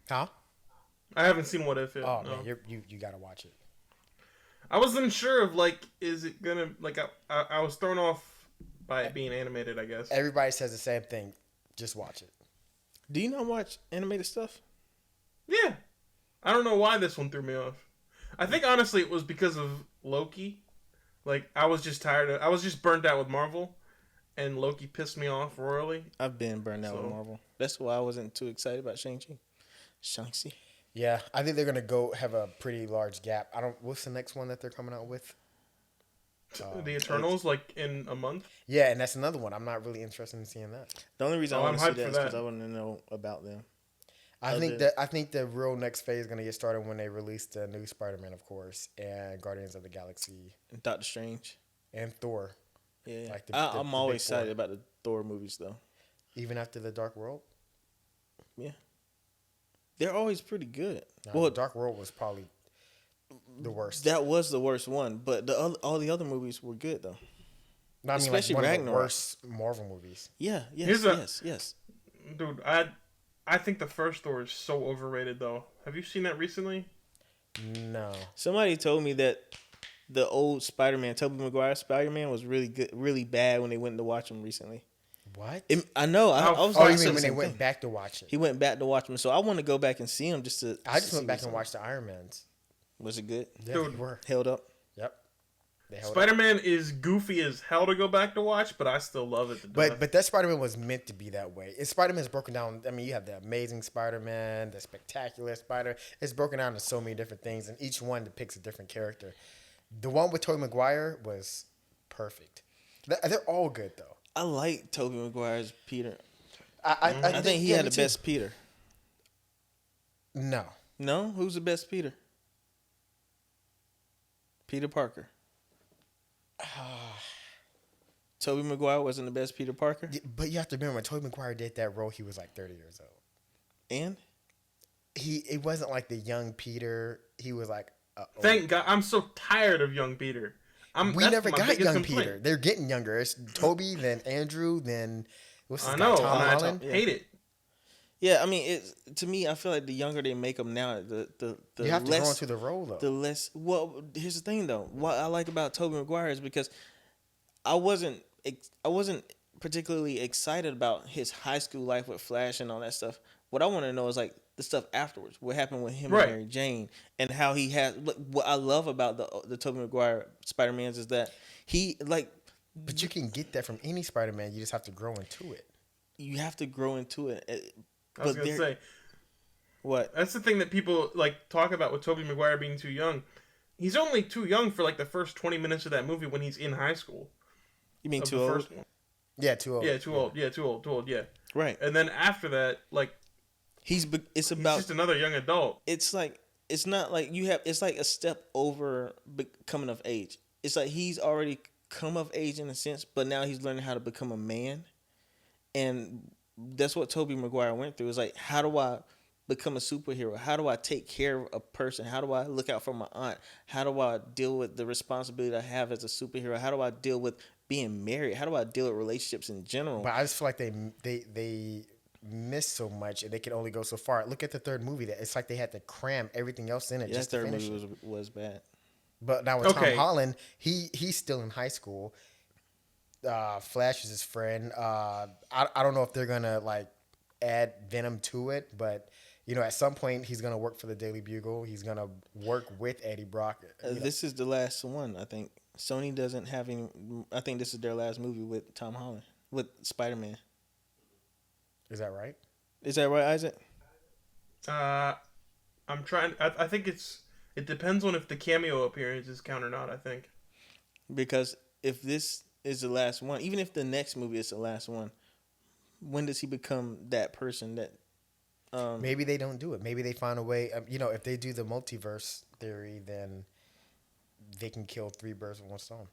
Huh? I haven't seen What If yet. Oh no. man, you gotta watch it. I wasn't sure of like, is it gonna like? I was thrown off by it being animated. I guess. Everybody says the same thing. Just watch it. Do you not watch animated stuff? Yeah, I don't know why this one threw me off. I think honestly it was because of Loki. Like I was just tired of. I was just burnt out with Marvel, and Loki pissed me off royally. I've been burned out with Marvel. That's why I wasn't too excited about Shang-Chi. Shang-Chi. Yeah, I think they're gonna go have a pretty large gap. I don't. What's the next one that they're coming out with? The Eternals, like in a month. Yeah, and that's another one. I'm not really interested in seeing that. The only reason Oh, I want I'm to see hyped that for is because that. I want to know about them. I Other- think the real next phase is gonna get started when they release the new Spider-Man, of course, and Guardians of the Galaxy Doctor Strange. and Thor. Yeah, Like the I'm big always four. excited about the Thor movies, though. Even after the Dark World. Yeah, they're always pretty good. No, Well, the Dark World was probably the worst. that was the worst one, but all the other movies were good, though. No, I mean, especially like one of the Ragnarok. worst Marvel movies. Yeah, yes, Here's a- yes. Dude, I think the first Thor is so overrated though. Have you seen that recently? No. Somebody told me that the old Spider-Man, Tobey Maguire Spider-Man, was really good, really bad when they went to watch him recently. What? I know. I was Oh, like, you saying mean when the they same went thing. back to watch it? He went back to watch him, so I want to go back and see him just to. I just see went back what's and up. watched the Iron Mans. Was it good? Yeah, Dude. they were. Held up. Yep. They held up. Spider-Man is goofy as hell to go back to watch, but I still love it to death. But that Spider-Man was meant to be that way. And Spider-Man's broken down. I mean, you have the Amazing Spider-Man, the Spectacular Spider. It's broken down into so many different things, and each one depicts a different character. The one with Tobey Maguire was perfect. They're all good though. I like Tobey Maguire's Peter. I think he yeah, had me the too. best Peter. No, No, who's the best Peter? Peter Parker. Tobey Maguire wasn't the best Peter Parker, but you have to remember when Tobey Maguire did that role, he was like 30 years old. and It wasn't like the young Peter. He was like. Thank God, I'm so tired of young Peter. We that's never my got biggest young complaint. Peter. They're getting younger. It's Toby, then Andrew, then what's his I guy? know. Tom and I Holland. hate it. yeah, I mean, to me, I feel like the younger they make them now, the You have to less grow into the role though. the less. Well, here's the thing though. What I like about Tobey Maguire is because I wasn't particularly excited about his high school life with Flash and all that stuff. What I want to know is like the stuff afterwards. What happened with him Right. and Mary Jane, and how he has. What I love about the Tobey Maguire Spider-Mans is that he like. But you can get that from any Spider-Man. You just have to grow into it. You have to grow into it. I was But gonna there- say What? that's the thing that people like talk about with Tobey Maguire being too young. He's only too young for like the first 20 minutes of that movie when he's in high school. You mean Of too the old? first one. Yeah, too old. Yeah, too old. Yeah, too old. Yeah. Right. And then after that, like It's he's about. just another young adult. It's like it's not like you have. It's like a step over becoming of age. It's like he's already come of age in a sense, but now he's learning how to become a man, and that's what Tobey Maguire went through. It's like, how do I become a superhero? How do I take care of a person? How do I look out for my aunt? How do I deal with the responsibility I have as a superhero? How do I deal with being married? How do I deal with relationships in general? But I just feel like they miss so much and they can only go so far. Look at the third movie. That it's like they had to cram everything else in it Yeah, that just to third finish movie it. was bad. But now with Okay. Tom Holland, he's still in high school. Flash is his friend. I don't know if they're gonna like add Venom to it, but you know, at some point he's gonna work for the Daily Bugle. He's gonna work with Eddie Brock. You know. This is the last one, I think. Sony doesn't have any. I think this is their last movie with Tom Holland, with Spider-Man. Is that right? Is that right, Isaac? I'm trying. I think it depends on if the cameo appearances count or not. I think. Because if this is the last one, even if the next movie is the last one, when does he become that person that Maybe they don't do it. Maybe they find a way. If they do the multiverse theory, then they can kill three birds with one stone.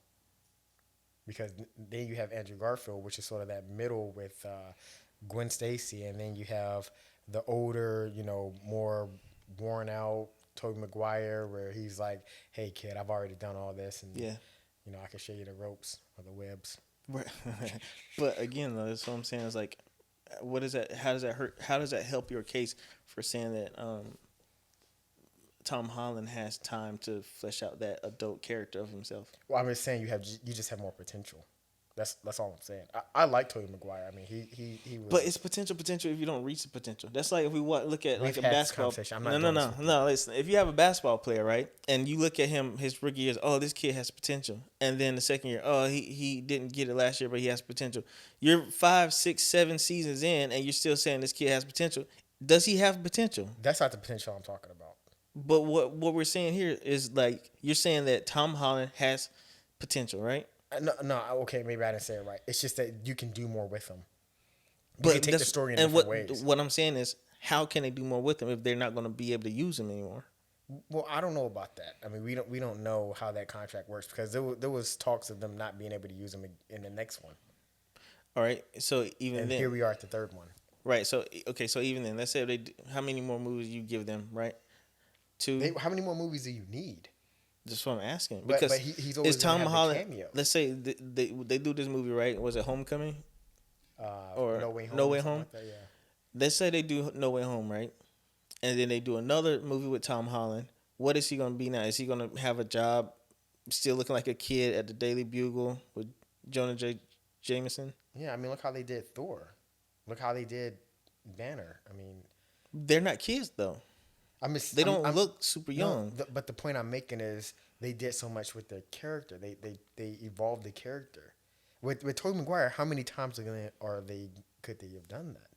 Because then you have Andrew Garfield, which is sort of that middle with Gwen Stacy, and then you have the older, more worn out Tobey Maguire, where he's like, "Hey kid, I've already done all this, and I can show you the ropes or the webs." But again, though, that's what I'm saying is like, what is that? How does that hurt? How does that help your case for saying that Tom Holland has time to flesh out that adult character of himself? Well, I'm just saying you just have more potential. That's all I'm saying. I like Tobey Maguire. I mean, he was. But it's potential if you don't reach the potential. That's like if we look at like a basketball. No. Listen, if you have a basketball player, right, and you look at him his rookie years, oh, this kid has potential, and then the second year, oh, he didn't get it last year, but he has potential. You're 5, 6, 7 seasons in, and you're still saying this kid has potential. Does he have potential? That's not the potential I'm talking about. But what we're saying here is like you're saying that Tom Holland has potential, right? No, okay, maybe I didn't say it right. It's just that you can do more with him. You can take the story in different ways. What I'm saying is, how can they do more with him if they're not going to be able to use him anymore? Well, I don't know about that. I mean, we don't know how that contract works because there was talks of them not being able to use him in the next one. All right, so then here we are at the third one. Right. So so even then, let's say how many more movies you give them, right? 2. How many more movies do you need? That's what I'm asking. Because but he's always Tom Holland. Cameo. Let's say they do this movie, right? Was it Homecoming? Or No Way Home. No Way Home. Like that, yeah. Let's say they do No Way Home, right? And then they do another movie with Tom Holland. What is he going to be now? Is he going to have a job, still looking like a kid at the Daily Bugle with Jonah J. Jameson? Yeah, I mean, look how they did Thor. Look how they did Banner. I mean, they're not kids though. They don't look super young. But the point I'm making is they did so much with their character. They evolved the character. With Tobey Maguire, how many times could they have done that?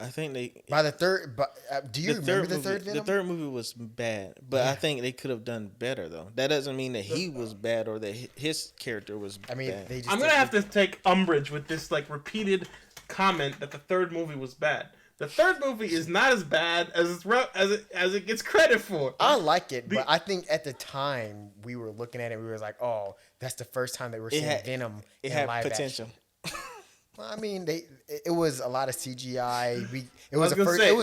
I think they by the third. But do you remember the third Venom? The third movie was bad, but I think they could have done better though. That doesn't mean that he was bad or that his character was bad. I'm gonna have to take umbrage with this like repeated comment that the third movie was bad. The third movie is not as bad as it gets credit for. I like it, but I think at the time we were looking at it, we were like, "Oh, that's the first time that we're seeing Venom in live potential." Action. Well, I mean, it was a lot of CGI. It was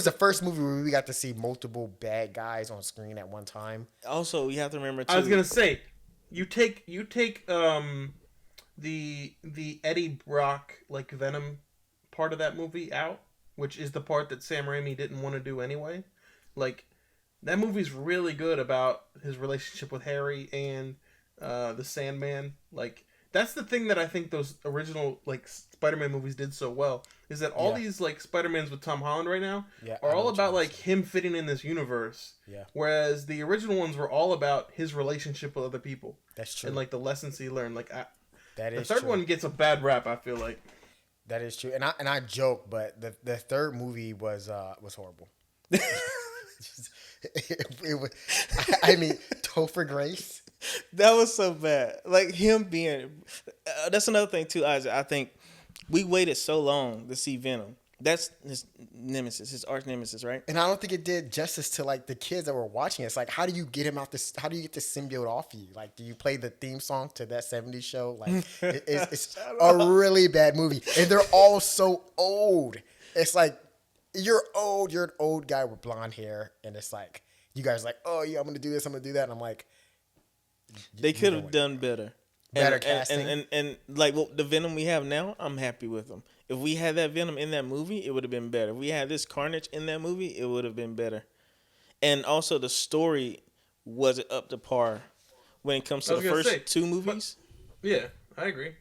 the first movie where we got to see multiple bad guys on screen at one time. Also, you have to remember too. I was gonna say, you take the Eddie Brock like Venom part of that movie out, which is the part that Sam Raimi didn't want to do anyway. Like, that movie's really good about his relationship with Harry and the Sandman. Like, that's the thing that I think those original, like, Spider-Man movies did so well, is that all these, like, Spider-Mans with Tom Holland right now are all about, like, him fitting in this universe. Yeah. Whereas the original ones were all about his relationship with other people. That's true. And, like, the lessons he learned. Like, the third one gets a bad rap, I feel like. That is true, and I joke, but the third movie was horrible. it was, I mean, Topher Grace. That was so bad. Like him being. That's another thing too, Isaac. I think we waited so long to see Venom. That's his nemesis, his arch nemesis, right? And I don't think it did justice to like the kids that were watching it. It's like, how do you get him out this? How do you get the symbiote off you? Like, do you play the theme song to that '70s show? Like, it's a really bad movie, and they're all so old. It's like you're old. You're an old guy with blonde hair, and it's like you guys are like, oh yeah, I'm gonna do this. I'm gonna do that. And I'm like, they could have done better. Better casting. And like the Venom we have now, I'm happy with them. If we had that Venom in that movie, it would have been better. If we had this Carnage in that movie, it would have been better. And also the story wasn't up to par when it comes to the first two movies. Yeah, I agree.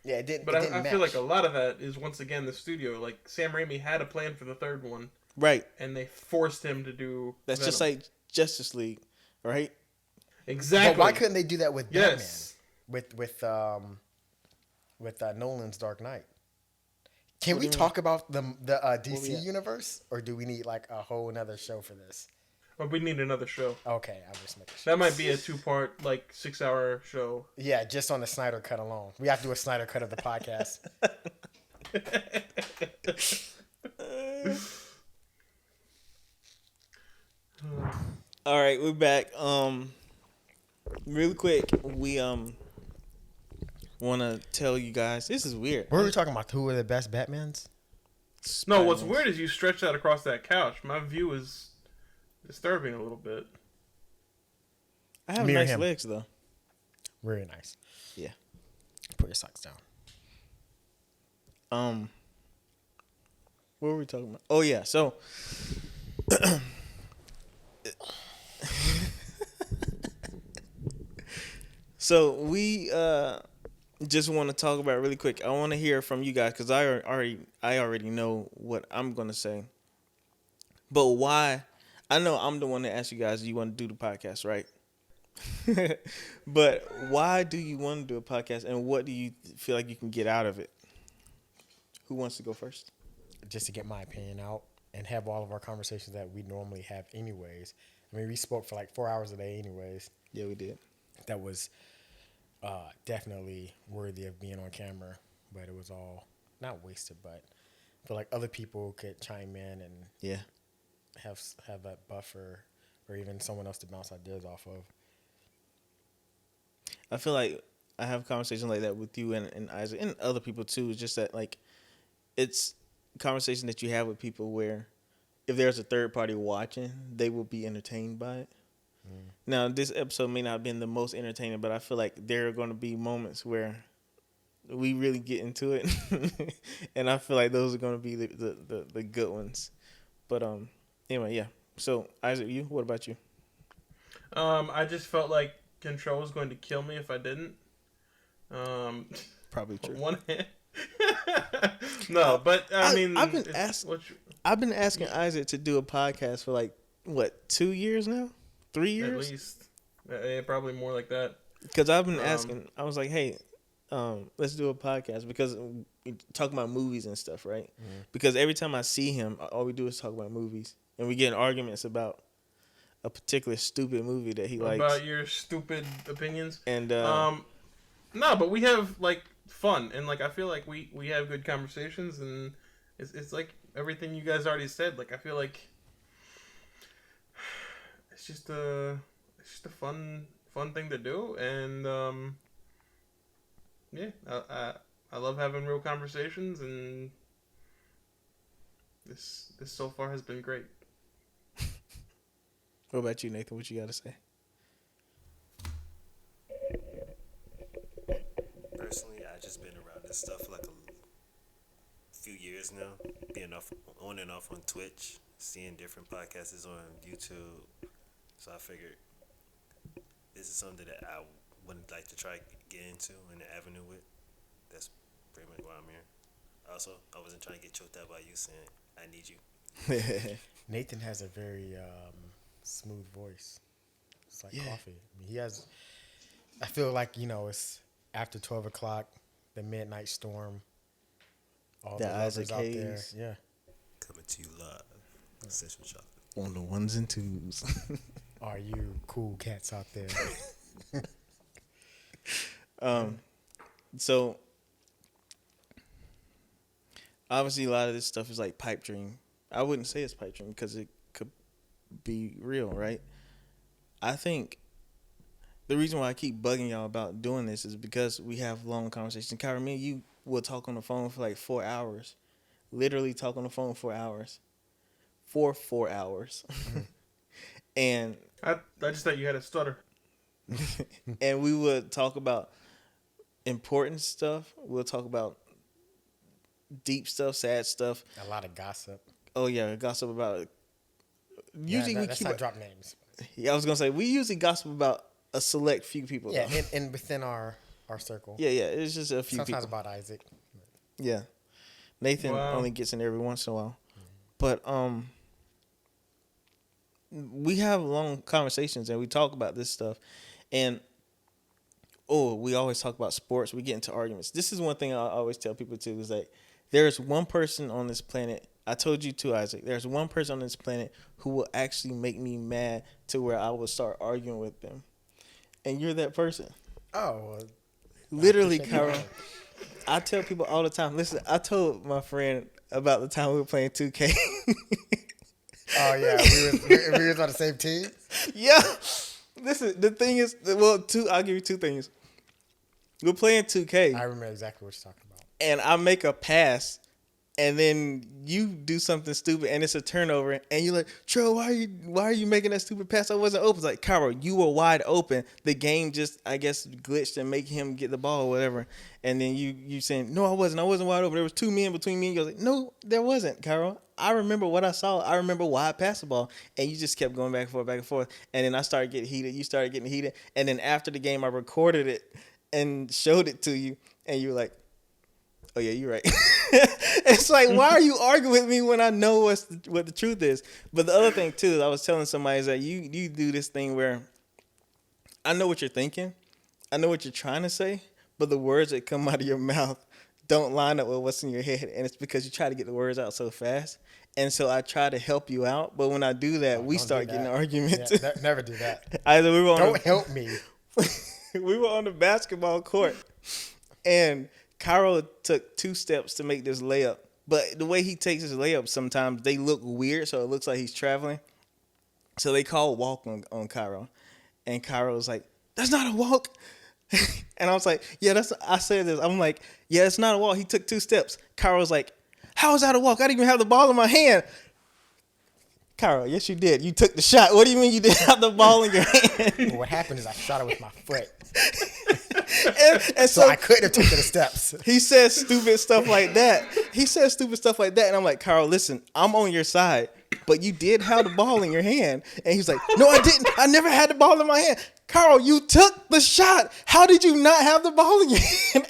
Yeah, it didn't. But I feel like a lot of that is once again the studio. Like Sam Raimi had a plan for the third one, right? And they forced him to do. That's Venom. Just like Justice League, right? Exactly. But why couldn't they do that with Batman? With Nolan's Dark Knight? Can we talk about the DC universe, or do we need like a whole another show for this? Well, we need another show. Okay, I'll just make sure. That might be a 2-part, like 6-hour show. Yeah, just on the Snyder Cut alone. We have to do a Snyder Cut of the podcast. All right, we're back. Really quick, we want to tell you guys. This is weird. What were we talking about? Who are the best Batmans? No, what's weird is you stretched out across that couch. My view is disturbing a little bit. I have Mirror nice him. legs though. Very nice. Yeah. Put your socks down. What were we talking about? Oh yeah, so so we just want to talk about it really quick. I want to hear from you guys because I already know what I'm gonna say. But why? I know I'm the one that asked you guys, you want to do the podcast, right? But why do you want to do a podcast, and what do you feel like you can get out of it? Who wants to go first? Just to get my opinion out and have all of our conversations that we normally have anyways. I mean, we spoke for like 4 hours a day anyways. Yeah, we did. That was definitely worthy of being on camera, but it was all not wasted, but I feel like other people could chime in and Yeah. have that buffer or even someone else to bounce ideas off of. I feel like I have conversations like that with you and Isaac and other people too. It's just that like it's a conversation that you have with people where if there's a third party watching, they will be entertained by it. Now, this episode may not have been the most entertaining, but I feel like there are going to be moments where we really get into it. And I feel like those are going to be the good ones. But anyway, yeah. So, Isaac, what about you? I just felt like Control was going to kill me if I didn't. Probably true. One hand. No, but I mean, I've been asking Isaac to do a podcast for like what 2 years now, 3 years at least. Probably more like that. Because I've been asking. I was like, hey, let's do a podcast because we talk about movies and stuff, right? Mm-hmm. Because every time I see him, all we do is talk about movies, and we get in arguments about a particular stupid movie that he likes. About your stupid opinions. And no, but we have like fun, and like I feel like we have good conversations, and it's like everything you guys already said. Like I feel like it's just a fun thing to do, and yeah, I love having real conversations, and this so far has been great. What about you, Nathan? What you got to say? Personally, I just been around this stuff for like a few years now, being on and off on Twitch, seeing different podcasts on YouTube. So I figured this is something that I would like to try get into in the avenue with. That's pretty much why I'm here. Also, I wasn't trying to get choked out by you saying I need you. Nathan has a very smooth voice. It's like coffee. I mean, I feel like, it's after 12 o'clock, the midnight storm. All the lovers out there. Yeah. Coming to you live. Essential chocolate. On the ones and twos. Are you cool cats out there? So obviously a lot of this stuff is like pipe dream. I wouldn't say it's pipe dream because it could be real, right? I think the reason why I keep bugging y'all about doing this is because we have long conversations. Cairo, me and you will talk on the phone for like 4 hours. Literally talk on the phone for hours. For 4 hours. And I just thought you had a stutter. and we would talk about important stuff. We'll talk about deep stuff, sad stuff. A lot of gossip. Oh yeah, gossip about. Usually we that's keep. not drop names. Yeah, I was gonna say we usually gossip about a select few people. Yeah, and within our circle. Yeah, it's just a few Sometimes people. about Isaac. Yeah, Nathan only gets in every once in a while, but we have long conversations and we talk about this stuff, and we always talk about sports. We get into arguments. This is one thing I always tell people too is like there's one person on this planet. I told you too, Isaac. There's one person on this planet who will actually make me mad to where I will start arguing with them, and you're that person. Oh, well, literally, Cairo. I tell people all the time. Listen, I told my friend about the time we were playing 2K. Oh yeah, we was on the same team. Yeah. Listen, the thing is, well, I'll give you two things. We're playing 2K, I remember exactly what you're talking about. and I make a pass, and then you do something stupid, and it's a turnover, and you're like, Trell, why are you making that stupid pass? I wasn't open. It's like, Cairo, you were wide open. The game just, I guess, glitched and make him get the ball or whatever. And then you saying, no, I wasn't wide open. There was 2 men between me and you. I was like, no, there wasn't, Cairo. I remember what I saw. I remember why I passed the ball, and you just kept going back and forth. And then I started getting heated. You started getting heated. And then after the game, I recorded it and showed it to you, and you were like, oh yeah, you're right. It's like, why are you arguing with me when I know what the truth is? But the other thing too, I was telling somebody, is that you do this thing where I know what you're thinking, I know what you're trying to say, but the words that come out of your mouth don't line up with what's in your head, and it's because you try to get the words out so fast. And so I try to help you out, but when I do that, we start getting an argument. Yeah, never do that. Either we were Don't help me. We were on the basketball court, and Cairo took 2 steps to make this layup. But the way he takes his layup, sometimes they look weird, so it looks like he's traveling. So they call walk on Cairo, and Cairo was like, "That's not a walk." And I was like, "Yeah, I said this." I'm like, "Yeah, it's not a walk. He took 2 steps." Cairo was like, "How is that a walk? I didn't even have the ball in my hand." Cairo, yes, you did. You took the shot. What do you mean you didn't have the ball in your hand? Well, what happened is I shot it with my foot. and So I couldn't have taken the steps. he says stupid stuff like that. And I'm like, Cairo, listen, I'm on your side, but you did have the ball in your hand. And he's like, no, I didn't. I never had the ball in my hand. Cairo, you took the shot. How did you not have the ball in your hand?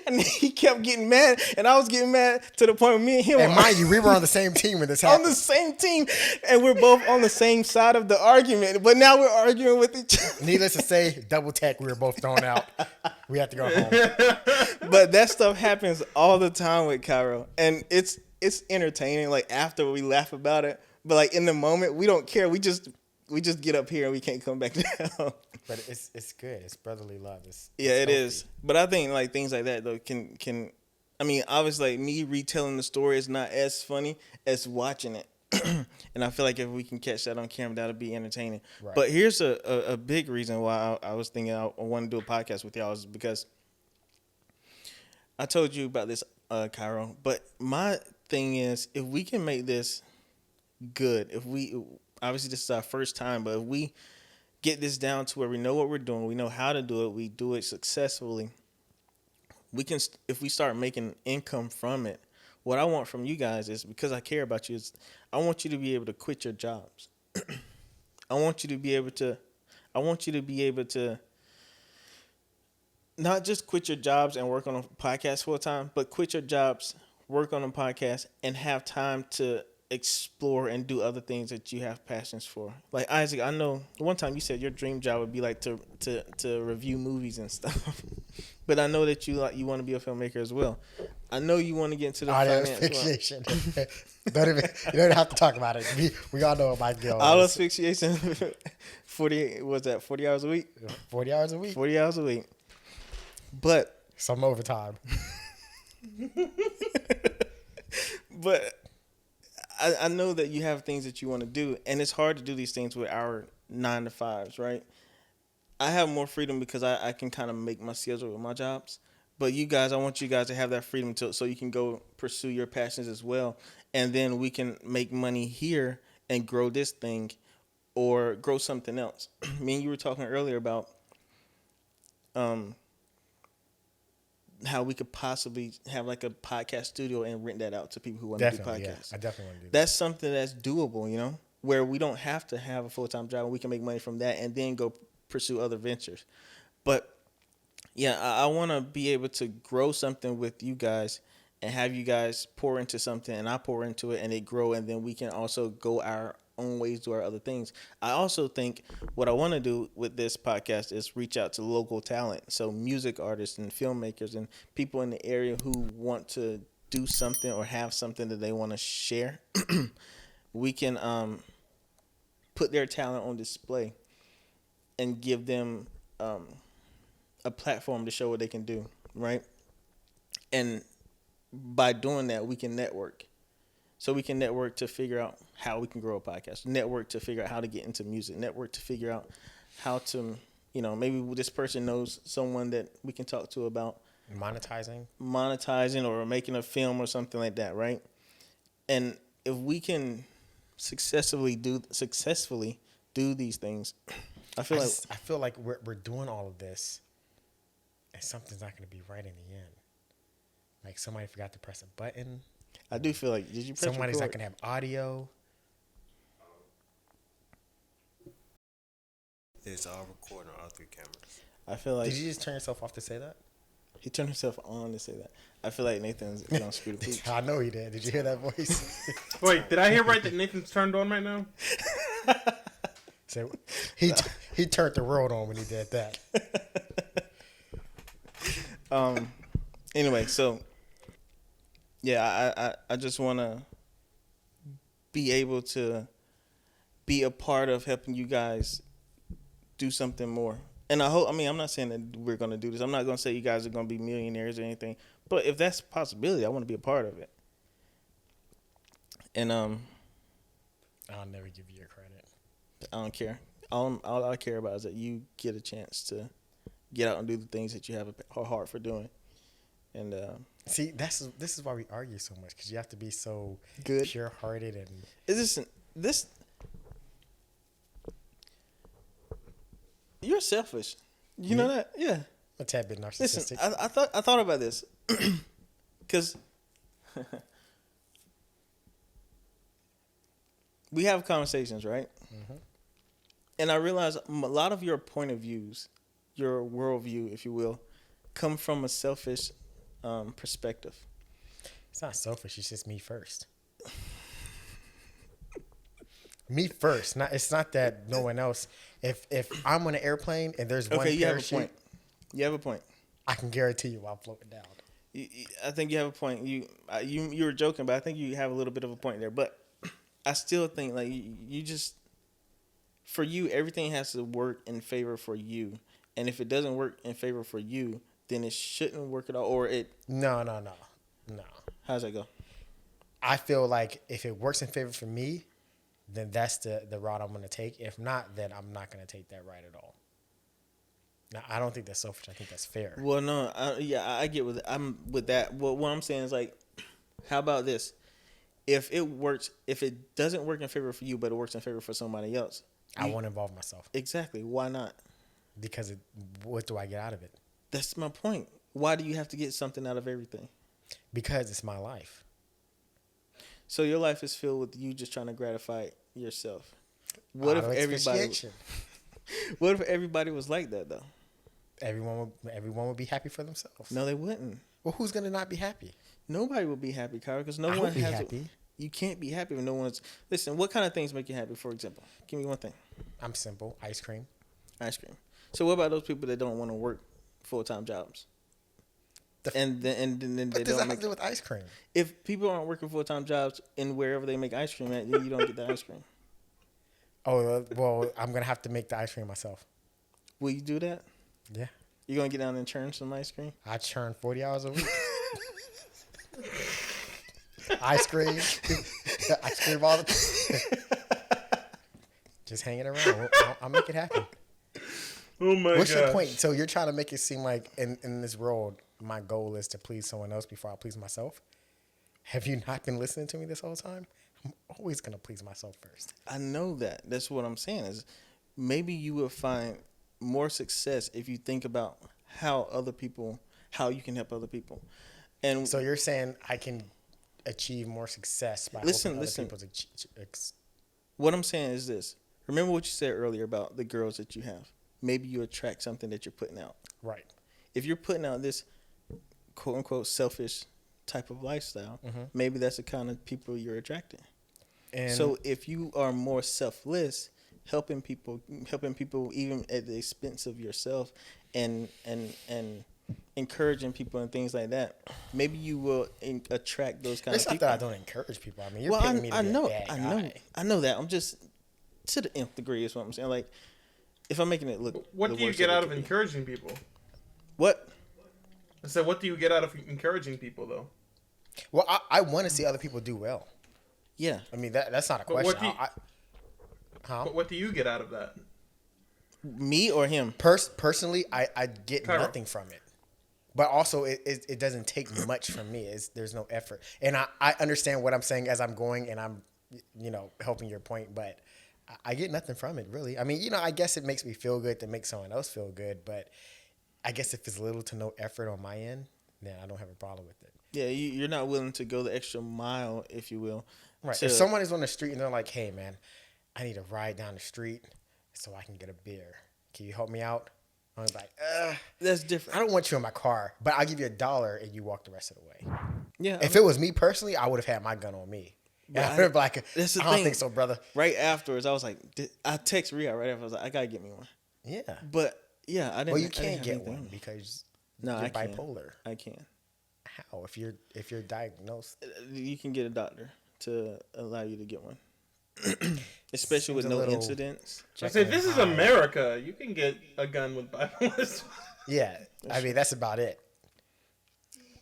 And he kept getting mad, and I was getting mad to the point where me and him And mind you, we were on the same team when this on happened. the same team, and we're both on the same side of the argument. But now we're arguing with each other. Needless to say, double tech, we were both thrown out. We had to go home. But that stuff happens all the time with Cairo, and it's entertaining. Like after we laugh about it, but like in the moment we don't care. We just get up here and we can't come back down. But it's good. It's brotherly love. Yeah, it's it is. But I think like things like that though can I mean, obviously like me retelling the story is not as funny as watching it. And I feel like if we can catch that on camera, that'll be entertaining. Right. But here's a big reason why I was thinking I want to do a podcast with y'all is because I told you about this, Cairo. But my thing is, if we can make this good, obviously this is our first time, but if we get this down to where we know what we're doing, we know how to do it, we do it successfully, we can, if we start making income from it, what I want from you guys is, because I care about you, is I want you to be able to quit your jobs. I want you to be able to not just quit your jobs and work on a podcast full time, but quit your jobs, work on a podcast, and have time to explore and do other things that you have passions for. Like Isaac, I know one time you said your dream job would be like to review movies and stuff. But I know that you want to be a filmmaker as well. I know you want to get into the audio finance. asphyxiation. You don't have to talk about it. We all know what my guilt Auto is. asphyxiation. 40 hours a week? 40 hours a week. 40 hours a week. But Some overtime. But I know that you have things that you want to do, and it's hard to do these things with our 9 to 5s, right? I have more freedom because I can kind of make my schedule with my jobs. But you guys, I want you guys to have that freedom so you can go pursue your passions as well. And then we can make money here and grow this thing or grow something else. Me and you were talking earlier about how we could possibly have like a podcast studio and rent that out to people who want to do podcasts. Yeah, I definitely want to do that. That's something that's doable, where we don't have to have a full-time job and we can make money from that and then go pursue other ventures. But yeah, I want to be able to grow something with you guys and have you guys pour into something and I pour into it and it grow, and then we can also go our own ways, do our other things. I also think what I want to do with this podcast is reach out to local talent. So music artists and filmmakers and people in the area who want to do something or have something that they want to share. We can put their talent on display and give them a platform to show what they can do, right? And by doing that, we can network. So we can network to figure out how we can grow a podcast. Network to figure out how to get into music. Network to figure out how to, maybe this person knows someone that we can talk to about monetizing or making a film or something like that, right? And if we can successfully do these things, I feel like we're doing all of this, and something's not going to be right in the end. Like somebody forgot to press a button. I do feel like, did you press somebody's record? not going to have audio. It's all recording on all 3 cameras. I feel like. Did you just turn yourself off to say that? He turned himself on to say that. I feel like Nathan's gonna screw the pooch. I know he did. Did you hear that voice? Wait, did I hear right that Nathan's turned on right now? So he turned the world on when he did that. Anyway, so yeah, I just want to be able to be a part of helping you guys do something more. And I'm not saying that we're going to do this. I'm not going to say you guys are going to be millionaires or anything. But if that's a possibility, I want to be a part of it. And I'll never give you your credit. I don't care. All I care about is that you get a chance to get out and do the things that you have a heart for doing. And see, this is why we argue so much, because you have to be so good, pure-hearted, and is this you're selfish. You know that? Yeah. A tad bit narcissistic. Listen, I thought about this because we have conversations, right? Mm-hmm. And I realize a lot of your point of views, your worldview, if you will, come from a selfish perspective. It's not selfish. It's just me first. Me first. It's not that no one else. If I'm on an airplane and there's one you parachute, you have a point. I can guarantee you I'll float it down. I think you have a point. You were joking, but I think you have a little bit of a point there. But I still think like you just, for you, everything has to work in favor for you. And if it doesn't work in favor for you, then it shouldn't work at all. Or it. No. How's that go? I feel like if it works in favor for me, then that's the route I'm going to take. If not, then I'm not going to take that right at all. Now, I don't think that's selfish. I think that's fair. Well, no, I get with it. I'm with that. Well, what I'm saying is like, how about this? If it doesn't work in favor for you, but it works in favor for somebody else, I won't involve myself. Exactly. Why not? Because what do I get out of it? That's my point. Why do you have to get something out of everything? Because it's my life. So your life is filled with you just trying to gratify yourself. What if everybody? What if everybody was like that though? Everyone would be happy for themselves. No, they wouldn't. Well, who's gonna not be happy? Nobody will be happy, Cairo, because no one would be has. happy. You can't be happy when no one's. Listen, what kind of things make you happy? For example, give me one thing. I'm simple. Ice cream. Ice cream. So what about those people that don't want to work full-time jobs? And then they what does that have to do with ice cream? If people aren't working full-time jobs in wherever they make ice cream at, then you don't get the ice cream. Oh, well, I'm going to have to make the ice cream myself. Will you do that? Yeah. You're going to get down and churn some ice cream? I churn 40 hours a week. Ice cream. Ice cream all the time. Just hanging around. I'll make it happen. Oh my god. What's your point? So you're trying to make it seem like in this world, my goal is to please someone else before I please myself? Have you not been listening to me this whole time? I'm always going to please myself first. I know that. That's what I'm saying is maybe you will find more success if you think about how you can help other people. And so you're saying I can achieve more success by helping other people. What I'm saying is this. Remember what you said earlier about the girls that you have. Maybe you attract something that you're putting out. Right. If you're putting out this quote unquote selfish type of lifestyle, maybe that's the kind of people you're attracting. And so if you are more selfless, helping people even at the expense of yourself and encouraging people and things like that, maybe you will attract those kind of people. It's not that I don't encourage people. I mean, you're paying me to be a bad guy. I know that. I'm just to the nth degree is what I'm saying. Like, if I'm making it look. What do you get out of encouraging people? What? I said, what do you get out of encouraging people, though? Well, I want to see other people do well. Yeah. I mean, that's not a But question. But what do you get out of that? Me or him? Personally, I get Cairo. nothing from it. But also, it doesn't take much from me. There's no effort. And I understand what I'm saying as I'm going and I'm, helping your point. But I get nothing from it, really. I mean, I guess it makes me feel good to make someone else feel good. But I guess if it's little to no effort on my end, then I don't have a problem with it. Yeah, you're not willing to go the extra mile, if you will. Right. If someone is on the street and they're like, hey, man, I need to ride down the street so I can get a beer. Can you help me out? I'm like, that's different. I don't want you in my car, but I'll give you $1 and you walk the rest of the way. Yeah. If it was me personally, I would have had my gun on me. And I would have been like, that's the I don't thing. think so, brother. Right afterwards, I was like, I text Ri'Yadh right after. I was like, I gotta get me one. Yeah. But yeah, I didn't. Well, you I didn't can't have get anything. one because No, you're I can. bipolar. I can. How? If you're diagnosed, You can get a doctor to allow you to get one, especially with Seems a no little- incidents. I say this is America. You can get a gun with bipolar. Yeah, I mean that's about it.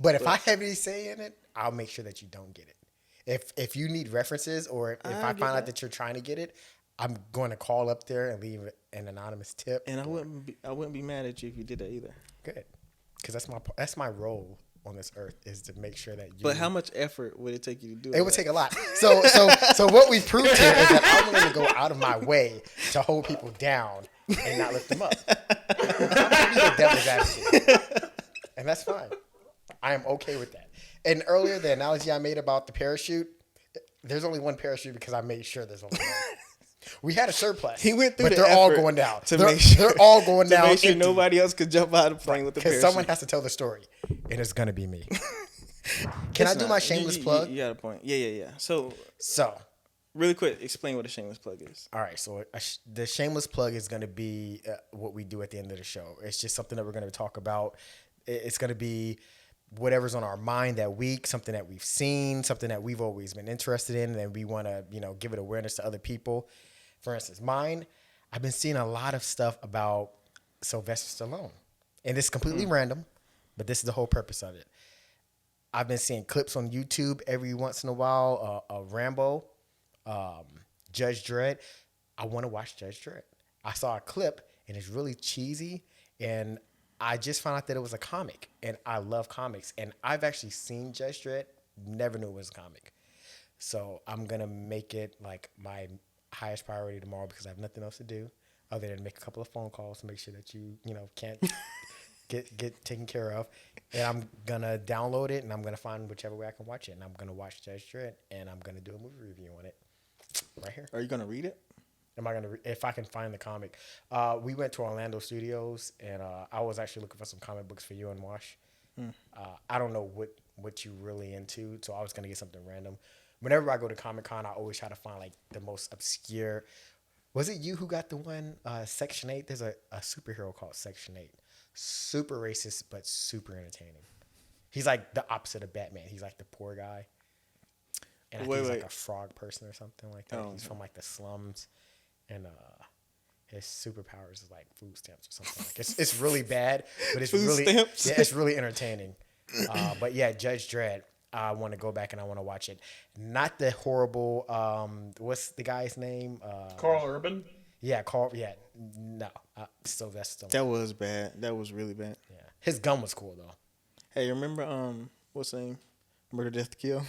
But if I have any say in it, I'll make sure that you don't get it. If you need references or if I get find out that. that you're trying to get it, I'm going to call up there and leave an anonymous tip. And I wouldn't be mad at you if you did that either. Good, because that's my role on this earth is to make sure that you. But how much effort would it take you to do It would take a lot. So what we proved here is that I'm willing to go out of my way to hold people down and not lift them up. Be the devil's advocate, and that's fine. I am okay with that. And earlier, the analogy I made about the parachute, there's only one parachute because I made sure there's only one. We had a surplus. He went through but the they're all effort going down. to they're, make sure they're all going down. To make sure empty. nobody else could jump out of the plane with the Because parachute. someone has to tell the story, and it's gonna be me. Can I It's do not. my shameless plug? You got a point. Yeah. So, So, really quick, explain what a shameless plug is. all right. So the shameless plug is gonna be what we do at the end of the show. It's just something that we're gonna talk about. It's gonna be whatever's on our mind that week, something that we've seen, something that we've always been interested in, and we want to, give it awareness to other people. For instance, mine, I've been seeing a lot of stuff about Sylvester Stallone. And it's completely random, but this is the whole purpose of it. I've been seeing clips on YouTube every once in a while of Rambo, Judge Dredd. I want to watch Judge Dredd. I saw a clip, and it's really cheesy, and I just found out that it was a comic, and I love comics. And I've actually seen Judge Dredd, never knew it was a comic. So I'm going to make it like my highest priority tomorrow because I have nothing else to do other than make a couple of phone calls to make sure that you can't get taken care of. And I'm going to download it and I'm going to find whichever way I can watch it. And I'm going to watch Judge Dredd and I'm going to do a movie review on it right here. Are you gonna read it? Am I going to, if I can find the comic. We went to Orlando Studios and I was actually looking for some comic books for you and Wash. I don't know what you really into, so I was going to get something random. Whenever I go to Comic-Con, I always try to find like the most obscure. Was it you who got the one, Section 8? There's a superhero called Section 8. Super racist, but super entertaining. He's like the opposite of Batman. He's like the poor guy. And I think he's like a frog person or something like that. He's from like the slums. And his superpowers is like food stamps or something. Like it's really bad, but it's Food really stamps? Yeah, it's really entertaining. But yeah, Judge Dredd. I want to go back and I want to watch it. Not the horrible. What's the guy's name? Carl Urban. Yeah, Carl. Yeah, no. Sylvester. That was bad. That was really bad. Yeah, his gun was cool though. Hey, remember what's the name? Murder, Death, Kill.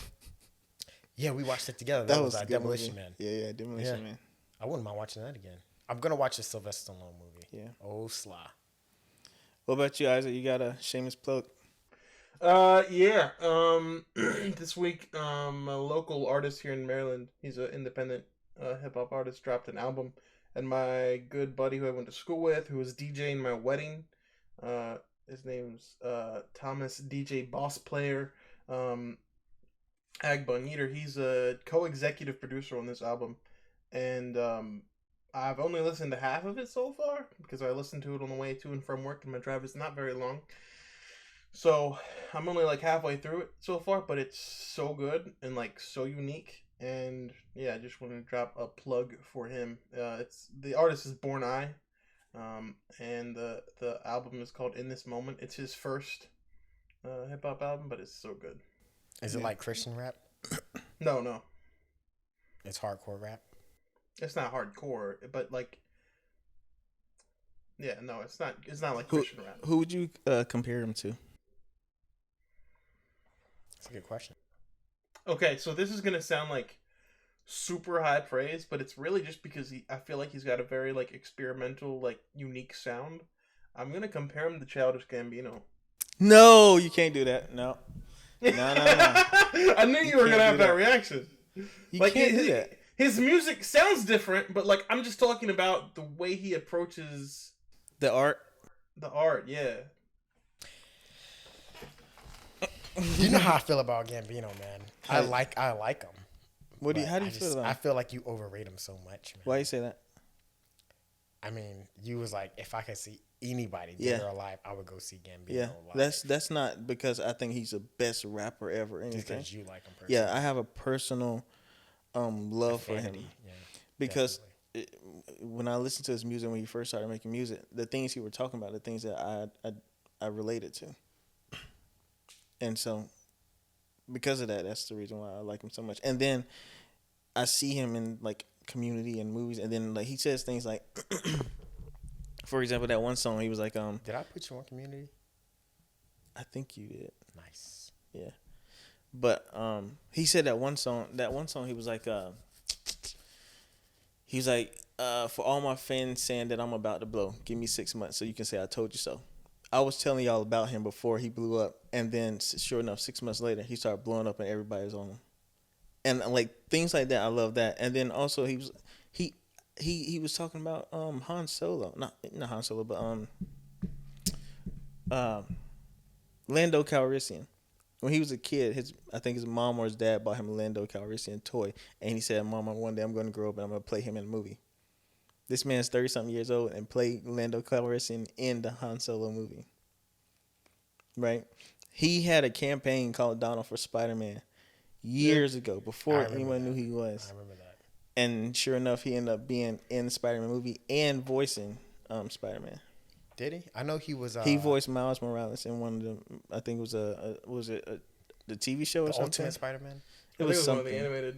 Yeah, we watched it together. That was was a good Demolition movie. Man. Yeah, Demolition Yeah. Man. I wouldn't mind watching that again. I'm gonna watch the Sylvester Stallone movie. Yeah. Oh, Sly. What about you, Isaac? You got a shameless plug? Yeah. This week, a local artist here in Maryland, he's an independent hip hop artist, dropped an album. And my good buddy who I went to school with, who was DJing my wedding, his name's Thomas DJ Boss Player, Agboneater. He's a co-executive producer on this album. And I've only listened to half of it so far because I listened to it on the way to and from work, and my drive is not very long. So I'm only like halfway through it so far, but it's so good and like so unique. And yeah, I just wanted to drop a plug for him. It's the artist is Born Eye, and the album is called In This Moment. It's his first hip hop album, but it's so good. Is it like Christian rap? No. It's hardcore rap. It's not hardcore, but like, yeah, no, it's not. It's not like Christian rap. Who would you compare him to? That's a good question. Okay, so this is gonna sound like super high praise, but it's really just because I feel like he's got a very like experimental, like unique sound. I'm gonna compare him to Childish Gambino. No, you can't do that. No. No. I knew you were gonna have that reaction. You Like can't do that. His music sounds different, but like I'm just talking about the way he approaches The art. the art. Yeah. You know how I feel about Gambino, man. I like him. How do you I feel about I him? feel like you overrate him so much, man. Why you say that? I mean, you was like, if I could see anybody Yeah. dead or alive, I would go see Gambino Yeah, live. that's not because I think he's the best rapper ever. Or Just anything. because you like him personally. Yeah, I have a personal love for him Affinity, yeah, because when I listened to his music when he first started making music, the things he were talking about, the things that I related to, and so because of that, that's the reason why I like him so much. And then I see him in like Community and movies, and then like he says things like, for example, that one song he was like, Did I put you on Community? I think you did. Nice. Yeah. But he said that one song he was like for all my fans saying that I'm about to blow, give me 6 months so you can say I told you so. I was telling y'all about him before he blew up, and then sure enough 6 months later he started blowing up and everybody's on him. And like things like that, I love that. And then also he was talking about Han Solo. Not Han Solo, but Lando Calrissian. When he was a kid, I think his mom or his dad bought him a Lando Calrissian toy, and he said, "Mama, one day I'm going to grow up and I'm going to play him in a movie." This man's 30-something years old and played Lando Calrissian in the Han Solo movie. Right? He had a campaign called Donald for Spider-Man years ago, before anyone knew who he was. I remember that. And sure enough, he ended up being in the Spider-Man movie and voicing Spider-Man. Did he? I know he was. He voiced Miles Morales in one of the. I think it was the TV show or the something. Ultimate Spider-Man. It I was think something. one of the animated.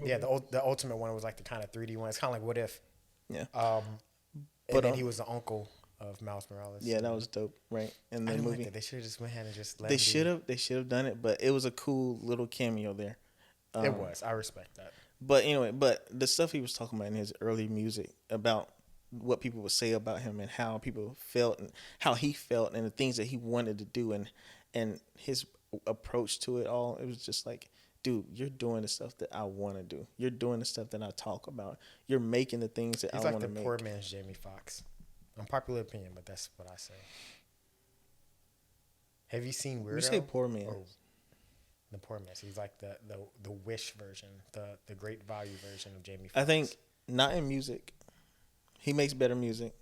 Yeah, the Ultimate one was like the kind of 3D one. It's kind of like What If. Yeah. And But, then he was the uncle of Miles Morales. Yeah, that was dope, right? In I the didn't movie, like that. They should have just went ahead and just let they him be. should have done it, but it was a cool little cameo there. It was. I respect that. But anyway, the stuff he was talking about in his early music about what people would say about him and how people felt and how he felt and the things that he wanted to do and his approach to it all, it was just like, dude, you're doing the stuff that I want to do. You're doing the stuff that I talk about. You're making the things that He's I like want the to make. poor man's Jamie Foxx. Unpopular opinion, but that's what I say. Have you seen Weirdo? You say poor man. Or the poor man's. He's like the Wish version, the great value version of Jamie Foxx. I think not in music. He makes better music.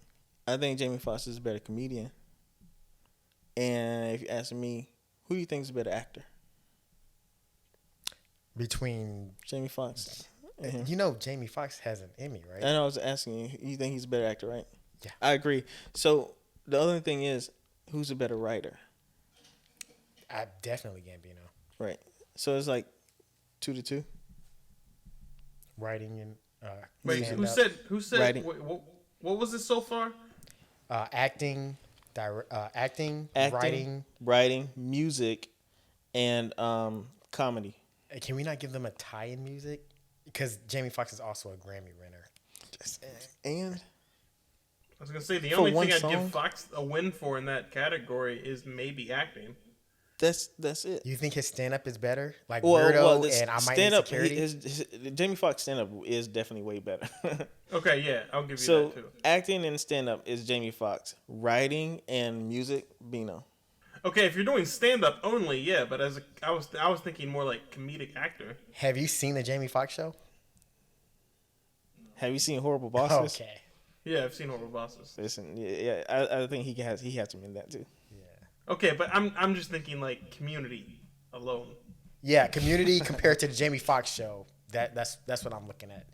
I think Jamie Foxx is a better comedian. And if you ask me, who do you think is a better actor? between Jamie Foxx and him. you know Jamie Foxx has an Emmy, right? I know I was asking you, you think he's a better actor, right? Yeah. I agree. So the other thing is, who's a better writer? I definitely Gambino. Right. So it's like 2-2. Writing and Wait, stand-up. who said Writing. what was it so far? Acting, writing, music, and comedy. Can we not give them a tie in music? Because Jamie Foxx is also a Grammy winner. And I was gonna say the For only one thing I'd song? give Fox a win for in that category is maybe acting. that's it. You think his stand up is better? Like Well, Weirdo the and I Might Need stand-up, Security? his Jamie Foxx stand up is definitely way better. Okay, yeah, I'll give you So that too. acting and stand up is Jamie Foxx. Writing and music, Bino. Okay, if you're doing stand up only, yeah, but I was thinking more like comedic actor. Have you seen the Jamie Foxx show? Have you seen Horrible Bosses? Okay. Yeah, I've seen Horrible Bosses. Listen, yeah, I think he has to be in that too. Yeah. Okay, but I'm just thinking like Community alone. Yeah, Community compared to the Jamie Foxx show. That's what I'm looking at.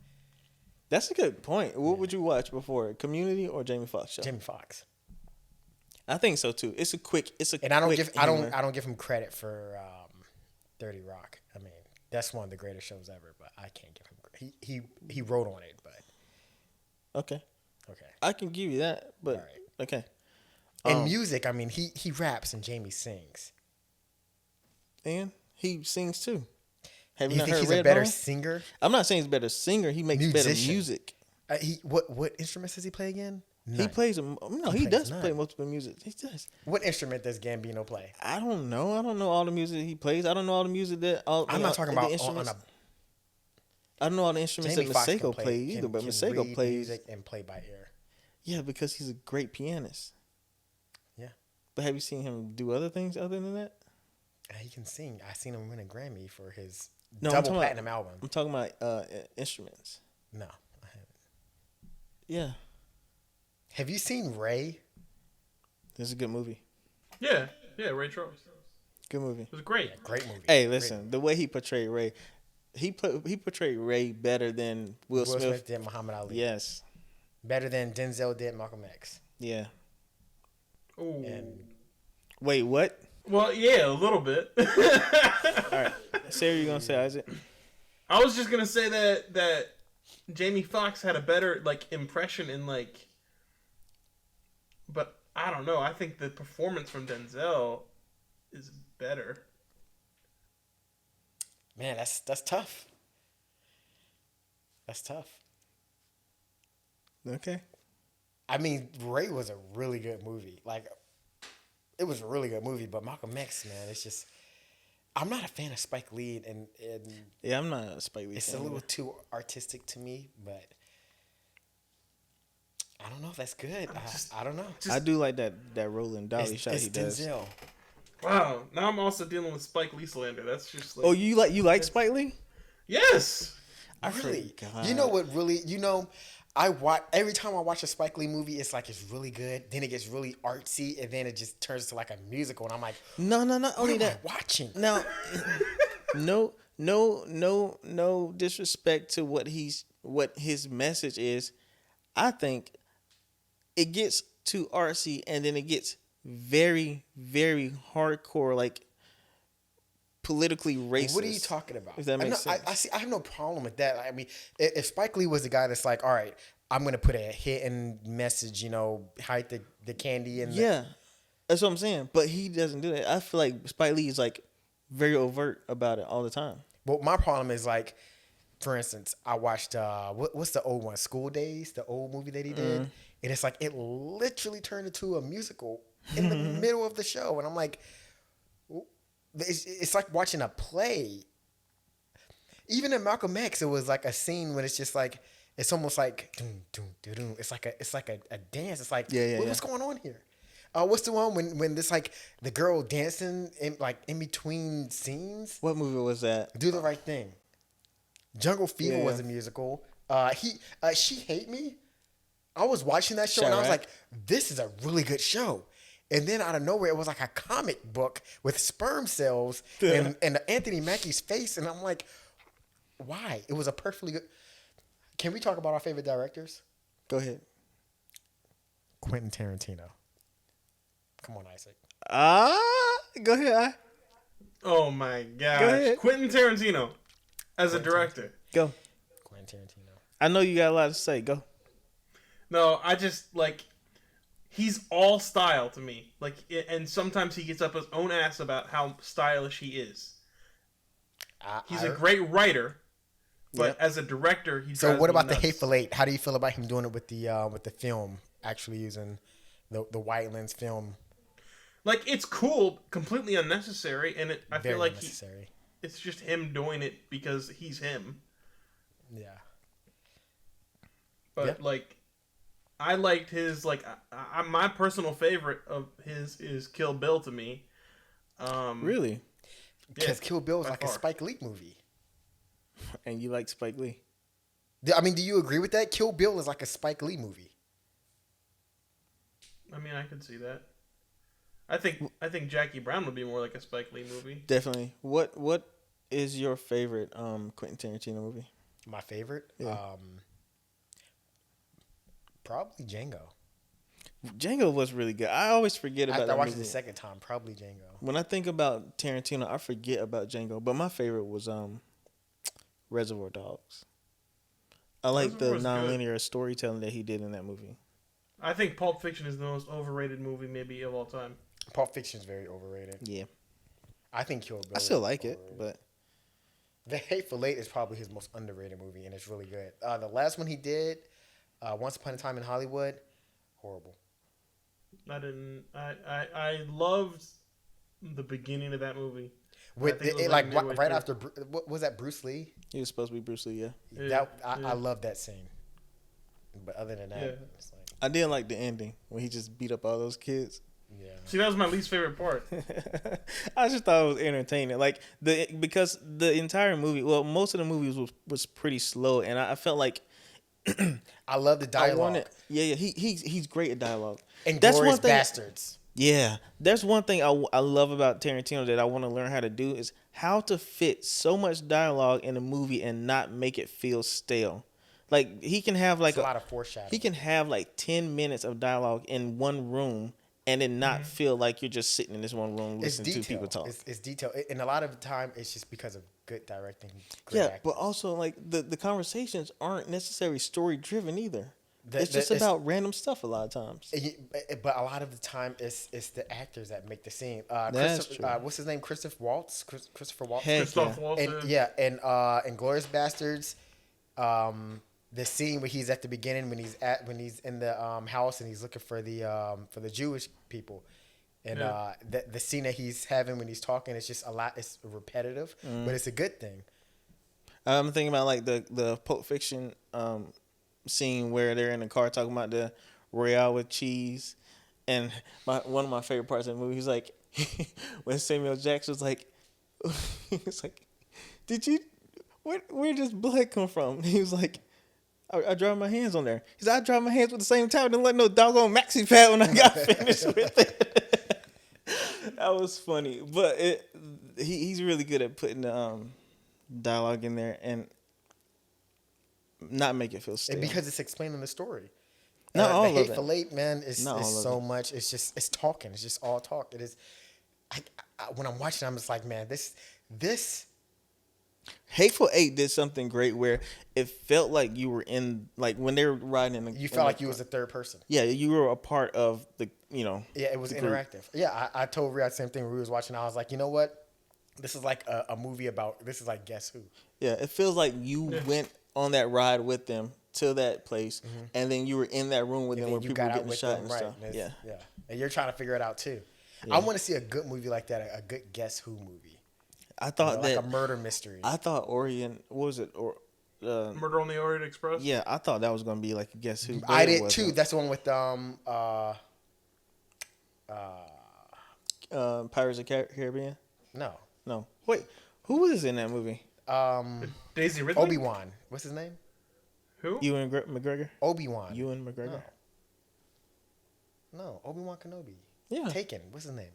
That's a good point. What would you watch before, Community or Jamie Foxx show? Jamie Foxx. I think so too. And I don't quick give humor. I don't give him credit for 30 Rock. I mean, that's one of the greatest shows ever, but I can't give him credit. he wrote on it, but Okay, okay. I can give you that, but Alright. okay. In music, I mean, he raps and Jamie sings. And he sings too. Have Do you you not think heard he's a Red better Bone? singer? I'm not saying he's a better singer. He makes better Musician. music. He what instruments does he play again? He None. plays no. He He plays does none. play multiple music. He does. What instrument does Gambino play? I don't know. I don't know all the music he plays. I don't know all the music that all. I'm not talking the about instruments. on a. I don't know all the instruments Jamie that Foxx Masego plays either, but can Masego read plays. music and play by ear. Yeah, because he's a great pianist. Yeah. But have you seen him do other things other than that? He can sing. I seen him win a Grammy for his No, I'm double talking platinum about, album. I'm talking about instruments. No, I haven't. Yeah, Have you seen Ray? this is a good movie. Yeah, Ray Charles. Good movie. It was great. Great movie. Hey, Great listen, the way he portrayed Ray, he portrayed Ray better than Will Will Smith. Smith did Muhammad Ali. Yes. Better than Denzel did Malcolm X. Yeah. Ooh. And Wait, what? Well, yeah, a little bit. All right. Say what you gonna say, Isaac. I was just gonna say that Jamie Foxx had a better impression in but I don't know. I think the performance from Denzel is better. man, that's tough. That's tough. Okay. I mean, Ray was a really good movie. It was a really good movie, but Malcolm X, man, it's just I'm not a fan of Spike Lee, and Yeah, I'm not a Spike Lee it's fan a little either. too artistic to me. But I don't know if that's good. I don't know. I do like that rolling dolly It's, shot it's he does. Denzel. Wow. Now I'm also dealing with Spike Lee slander. That's just Oh, you like Spike Lee? Yes. I Really? forgot. You know what? Really? I watch every time I watch a Spike Lee movie. It's really good. Then it gets really artsy, and then it just turns to a musical. And I'm like, No, not what only am that. I watching? Now, no disrespect to what his message is. I think it gets too artsy, and then it gets very, very hardcore, politically racist. What are you talking about? If that makes sense. I have no problem with that. I mean, if Spike Lee was the guy that's like, all right, I'm gonna put a hidden message, hide the candy and Yeah, that's what I'm saying. But he doesn't do that. I feel like Spike Lee is very overt about it all the time. But my problem is for instance, I watched what's the old one, School Days, the old movie that he did, and it's it literally turned into a musical in the middle of the show, and I'm like, it's like watching a play. Even in Malcolm X, it was a scene when it's just it's almost doom, doom, doom, doom. It's like a dance. It's what's going on here? What's the one when this the girl dancing in between scenes? What movie was that? Do the Right Thing. Jungle Fever Yeah. was a musical. She Hate Me. I was watching that show and I was Chirac. like, this is a really good show. And then out of nowhere, it was a comic book with sperm cells and Anthony Mackie's face. And I'm like, why? It was a perfectly good. Can we talk about our favorite directors? Go ahead. Quentin Tarantino. Come on, Isaac. Go ahead. Oh my Go gosh. ahead. Quentin Tarantino as a director. Go. Quentin Tarantino. I know you got a lot to say. Go. No, I just he's all style to me. And sometimes he gets up his own ass about how stylish he is. He's a great writer, but Yep. as a director, he's. So what about the Hateful Eight? How do you feel about him doing it with the film, actually using the white lens film? It's cool, completely unnecessary, and I Very feel like unnecessary. it's just him doing it because he's him. Yeah. But I liked his my personal favorite of his is Kill Bill to me. Really? Because Kill Bill is by a far. Spike Lee movie. And you like Spike Lee? I mean, do you agree with that? Kill Bill is a Spike Lee movie. I mean, I could see that. I think Jackie Brown would be more like a Spike Lee movie. Definitely. What is your favorite Quentin Tarantino movie? My favorite? Yeah. Probably Django. Django was really good. I always forget about After I that watched it movie. the second time, probably Django. When I think about Tarantino, I forget about Django. But my favorite was Reservoir Dogs. I like Reservoir the was good. nonlinear storytelling that he did in that movie. I think Pulp Fiction is the most overrated movie maybe of all time. Pulp Fiction is very overrated. Yeah, I think Kill Bill. I still is like it, overrated. but The Hateful Eight is probably his most underrated movie, and it's really good. The last one he did, Once Upon a Time in Hollywood, horrible. I didn't. I loved the beginning of that movie. With think it was it, like like midway right through. after, what was that, Bruce Lee? he was supposed to be Bruce Lee. Yeah, Yeah, I yeah. love that scene. But other than that, Yeah. it's like, I didn't like the ending when he just beat up all those kids. yeah. See, that was my least favorite part. I just thought it was entertaining, like because the entire movie, well, most of the movie was pretty slow, and I felt like I love the dialogue. He's great at dialogue. And That's Glorious one thing. Bastards. Yeah, that's one thing I love about Tarantino that I want to learn how to do is how to fit so much dialogue in a movie and not make it feel stale. Like he can have like It's a lot of foreshadowing. he can have like 10 minutes of dialogue in one room and then not feel like you're just sitting in this one room It's listening to detail. people talk. It's detail, and a lot of the time it's just because of good directing. Good Yeah, acting. but also like the conversations aren't necessarily story driven either. The- It's just it's- about random stuff a lot of times. But a lot of the time, it's the actors that make the scene. That's true. What's his name? Christopher Waltz. Christopher Waltz. Heck Christoph yeah. Waltz. And in Glorious Bastards, the scene where he's at the beginning when he's in the house and he's looking for the Jewish people, and Yeah. the scene that he's having when he's talking, it's just a lot. It's repetitive, but it's a good thing. I'm thinking about like the Pulp Fiction scene where they're in the car talking about the Ri'Yadh with cheese, and one of my favorite parts of the movie is like when Samuel Jackson was like, it's like, did you where does blood come from? He was like, I dried my hands on there. He said, I dried my hands with the same towel. Didn't let no doggone maxi pad when I got finished with it. That was funny, but he's really good at putting the dialogue in there and not make it feel stale. And because it's explaining the story. Not all the of it. Hateful Eight, man, is Not all of so it. much. It's talking. It's just all talk. It is. When I'm watching, I'm just like, man, this. Hateful Eight did something great where it felt like you were in, like when they were riding in the. You felt like you was a third person. Yeah, you were a part of the. Yeah, it was the group. interactive. Yeah, I told Ri'Yadh the same thing when we was watching. I was like, you know what? This is like a movie about. This is like Guess Who. Yeah, it feels like you went on that ride with them to that place, and then you were in that room with And them then where you people were got out getting with shot them, and right? stuff. And Yeah. yeah. And you're trying to figure it out too. Yeah. I want to see a good movie like that, a good Guess Who movie. I thought like that a murder mystery. I thought Orient, what was it? Murder on the Orient Express. Yeah, I thought that was gonna be like a Guess Who. but I it did wasn't. too. That's the one with Pirates of the Caribbean. no Wait, who was in that movie? Daisy Ridley. Obi-Wan. What's his name? Who? Ewan McGregor. Obi-Wan. Ewan McGregor. No, Obi-Wan Kenobi. Yeah. Taken. What's his name?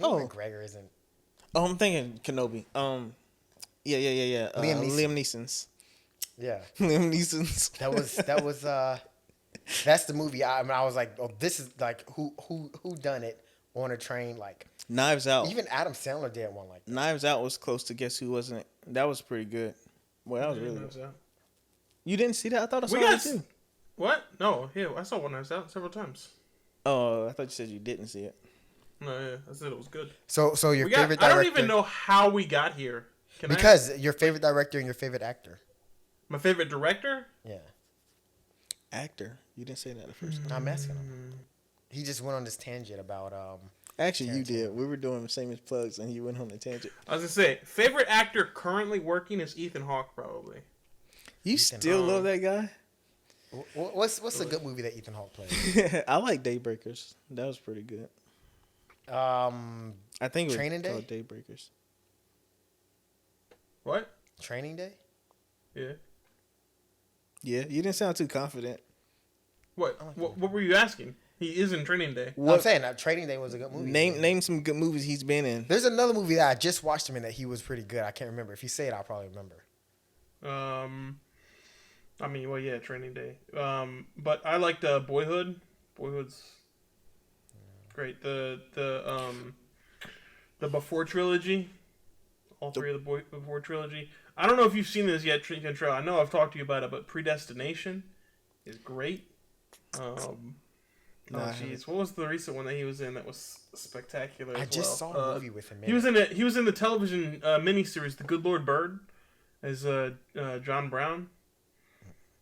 Oh. Ewan McGregor isn't. Oh, I'm thinking Kenobi. Yeah. Liam Liam Neeson's. Yeah. Liam Neeson's. That was that's the movie. I was like, oh, this is like who done it on a train? Like Knives Out. even Adam Sandler did one like that. Knives Out was close to Guess Who, wasn't it? That was pretty good. Well, that was really Knives good. Out. You didn't see that? I thought I saw We got it too. What? No, yeah, I saw One Knives Out several times. Oh, I thought you said you didn't see it. No, yeah, I said it was good. So your We got, favorite I director? don't even know how we got here. Can because your favorite director and your favorite actor. my favorite director? Yeah, Actor. You didn't say that at first. I'm asking him. He just went on this tangent about Actually, you did. We were doing the same as plugs, and you went on a tangent. I was gonna say favorite actor currently working is Ethan Hawke, probably. You still love that guy? what's a good movie that Ethan Hawke played? I like Daybreakers. That was pretty good. I think it was Training Day? called Daybreakers. What? Training Day. Yeah. Yeah, you didn't sound too confident. What were you asking? He is in Training Day. I'm saying that Training Day was a good movie. Name some good movies he's been in. There's another movie that I just watched him in that he was pretty good. I can't remember. If you say it, I'll probably remember. I mean, well, yeah, Training Day. But I liked Boyhood. Boyhood's great. The Before trilogy. All three of the Before trilogy. I don't know if you've seen this yet, Trell. I know I've talked to you about it, but Predestination is great. Nah, jeez, what was the recent one that he was in that was spectacular? I as just well? saw a movie with him. He was in it. He was in the television miniseries The Good Lord Bird as John Brown.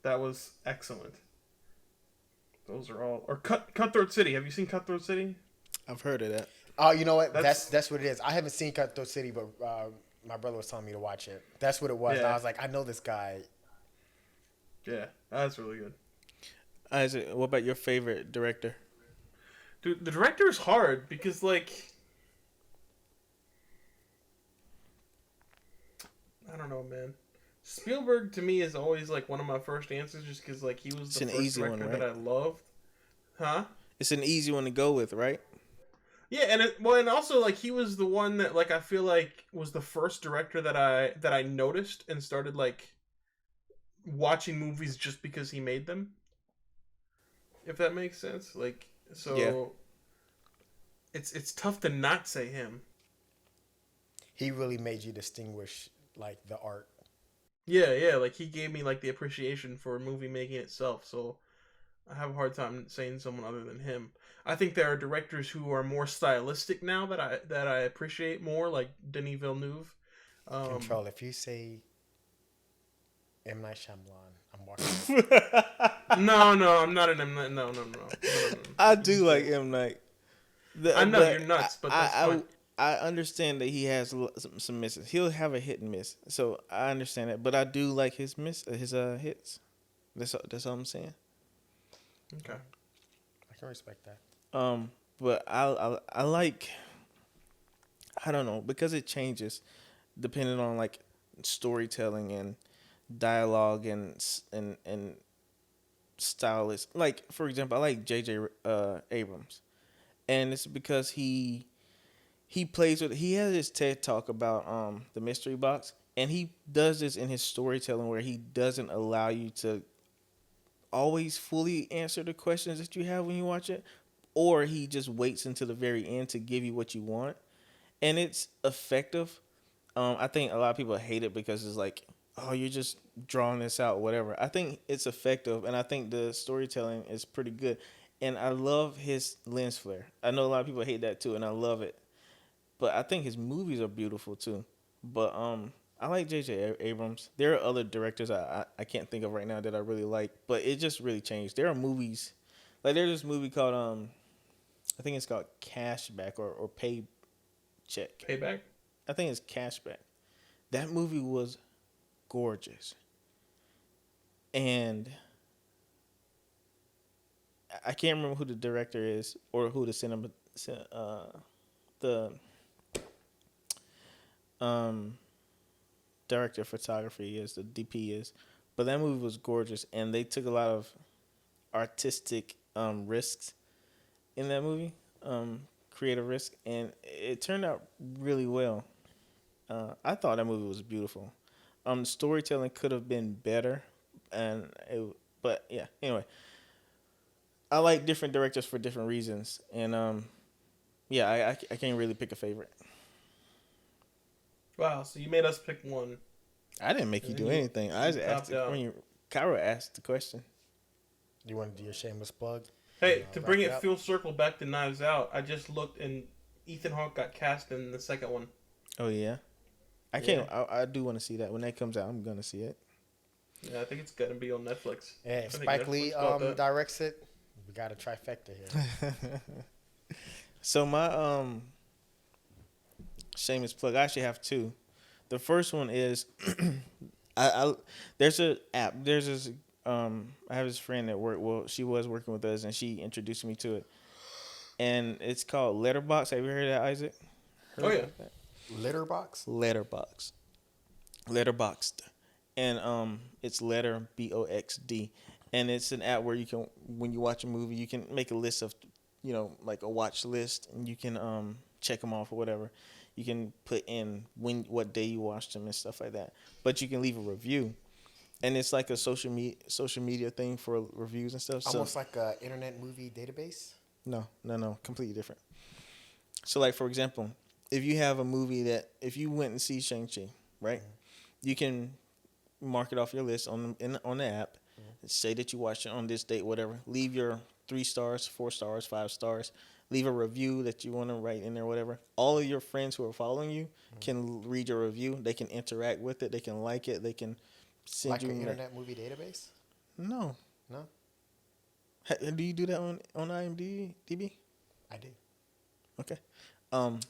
That was excellent. Those are all. Or Cutthroat City. Have you seen Cutthroat City? I've heard of that. Oh, you know what? That's what it is. I haven't seen Cutthroat City, but my brother was telling me to watch it. That's what it was. Yeah. And I was like, I know this guy. Yeah, that's really good. Isaac, what about your favorite director? Dude, the director is hard because, like, I don't know, man. Spielberg to me is always like one of my first answers, just because like he was the first director that I loved. Huh? It's an easy one to go with, right? Yeah, and also like he was the one that like I feel like was the first director that I noticed and started like watching movies just because he made them. If that makes sense, like so, yeah. It's tough to not say him. He really made you distinguish like the art. Yeah, like he gave me like the appreciation for movie making itself. So I have a hard time saying someone other than him. I think there are directors who are more stylistic now that I appreciate more, like Denis Villeneuve. Control. If you say M. Night Shyamalan, I'm walking. No, I'm not an M. Night. No. I do like M. Night. I know you're nuts, but that's fine. I understand that he has some misses. He'll have a hit and miss, so I understand that. But I do like his hits. That's all I'm saying. Okay, I can respect that. But I like. I don't know, because it changes depending on like storytelling and dialogue and stylist. Like for example, I like J.J. Abrams, and it's because he plays with. He has his TED talk about the mystery box, and he does this in his storytelling where he doesn't allow you to always fully answer the questions that you have when you watch it, or he just waits until the very end to give you what you want, and it's effective. I think a lot of people hate it because it's like, oh, you're just drawing this out, whatever. I think it's effective, and I think the storytelling is pretty good, and I love his lens flare. I know a lot of people hate that too, and I love it. But I think his movies are beautiful too. But I like J.J. Abrams. There are other directors I can't think of right now that I really like, but it just really changed. There are movies, like there's this movie called I think it's called Cashback or Paycheck. Payback? I think it's Cashback. That movie was gorgeous. And I can't remember who the director is or who the director of photography is, the DP is, but that movie was gorgeous, and they took a lot of artistic risks in that movie, creative risk, and it turned out really well. I thought that movie was beautiful. The storytelling could have been better, but yeah. Anyway, I like different directors for different reasons, and yeah, I can't really pick a favorite. Wow, so you made us pick one. I didn't make you do anything. I just asked. Cairo asked the question. You want to do your shameless plug? Hey, to bring it full circle back to Knives Out, I just looked and Ethan Hawke got cast in the second one. Oh yeah, I can't. I do want to see that when that comes out. I'm gonna see it. Yeah, I think it's gonna be on Netflix. Yeah, if Spike Lee directs it, we got a trifecta here. So my shameless plug. I actually have two. The first one is there's an app. There's this I have this friend at work. Well, she was working with us, and she introduced me to it. And it's called Letterboxd. Have you heard of that, Isaac? Yeah. Letterboxd? Letterboxd. And it's letter BOXD. And it's an app where you can, when you watch a movie, you can make a list of, like a watch list, and you can check them off or whatever. You can put in what day you watched them and stuff like that. But you can leave a review. And it's like a social media thing for reviews and stuff. Almost like a internet movie database? No. Completely different. So like, for example, if you have a movie if you went and see Shang-Chi, right? Mm-hmm. you can mark it off your list on the app. Say that you watched it on this date, whatever. Leave your 3 stars, 4 stars, 5 stars. Leave a review that you want to write in there, whatever. All of your friends who are following you can read your review. They can interact with it. They can like it. They can send Like you an internet movie database? No. No, Do you do that on IMDb? I do. Okay.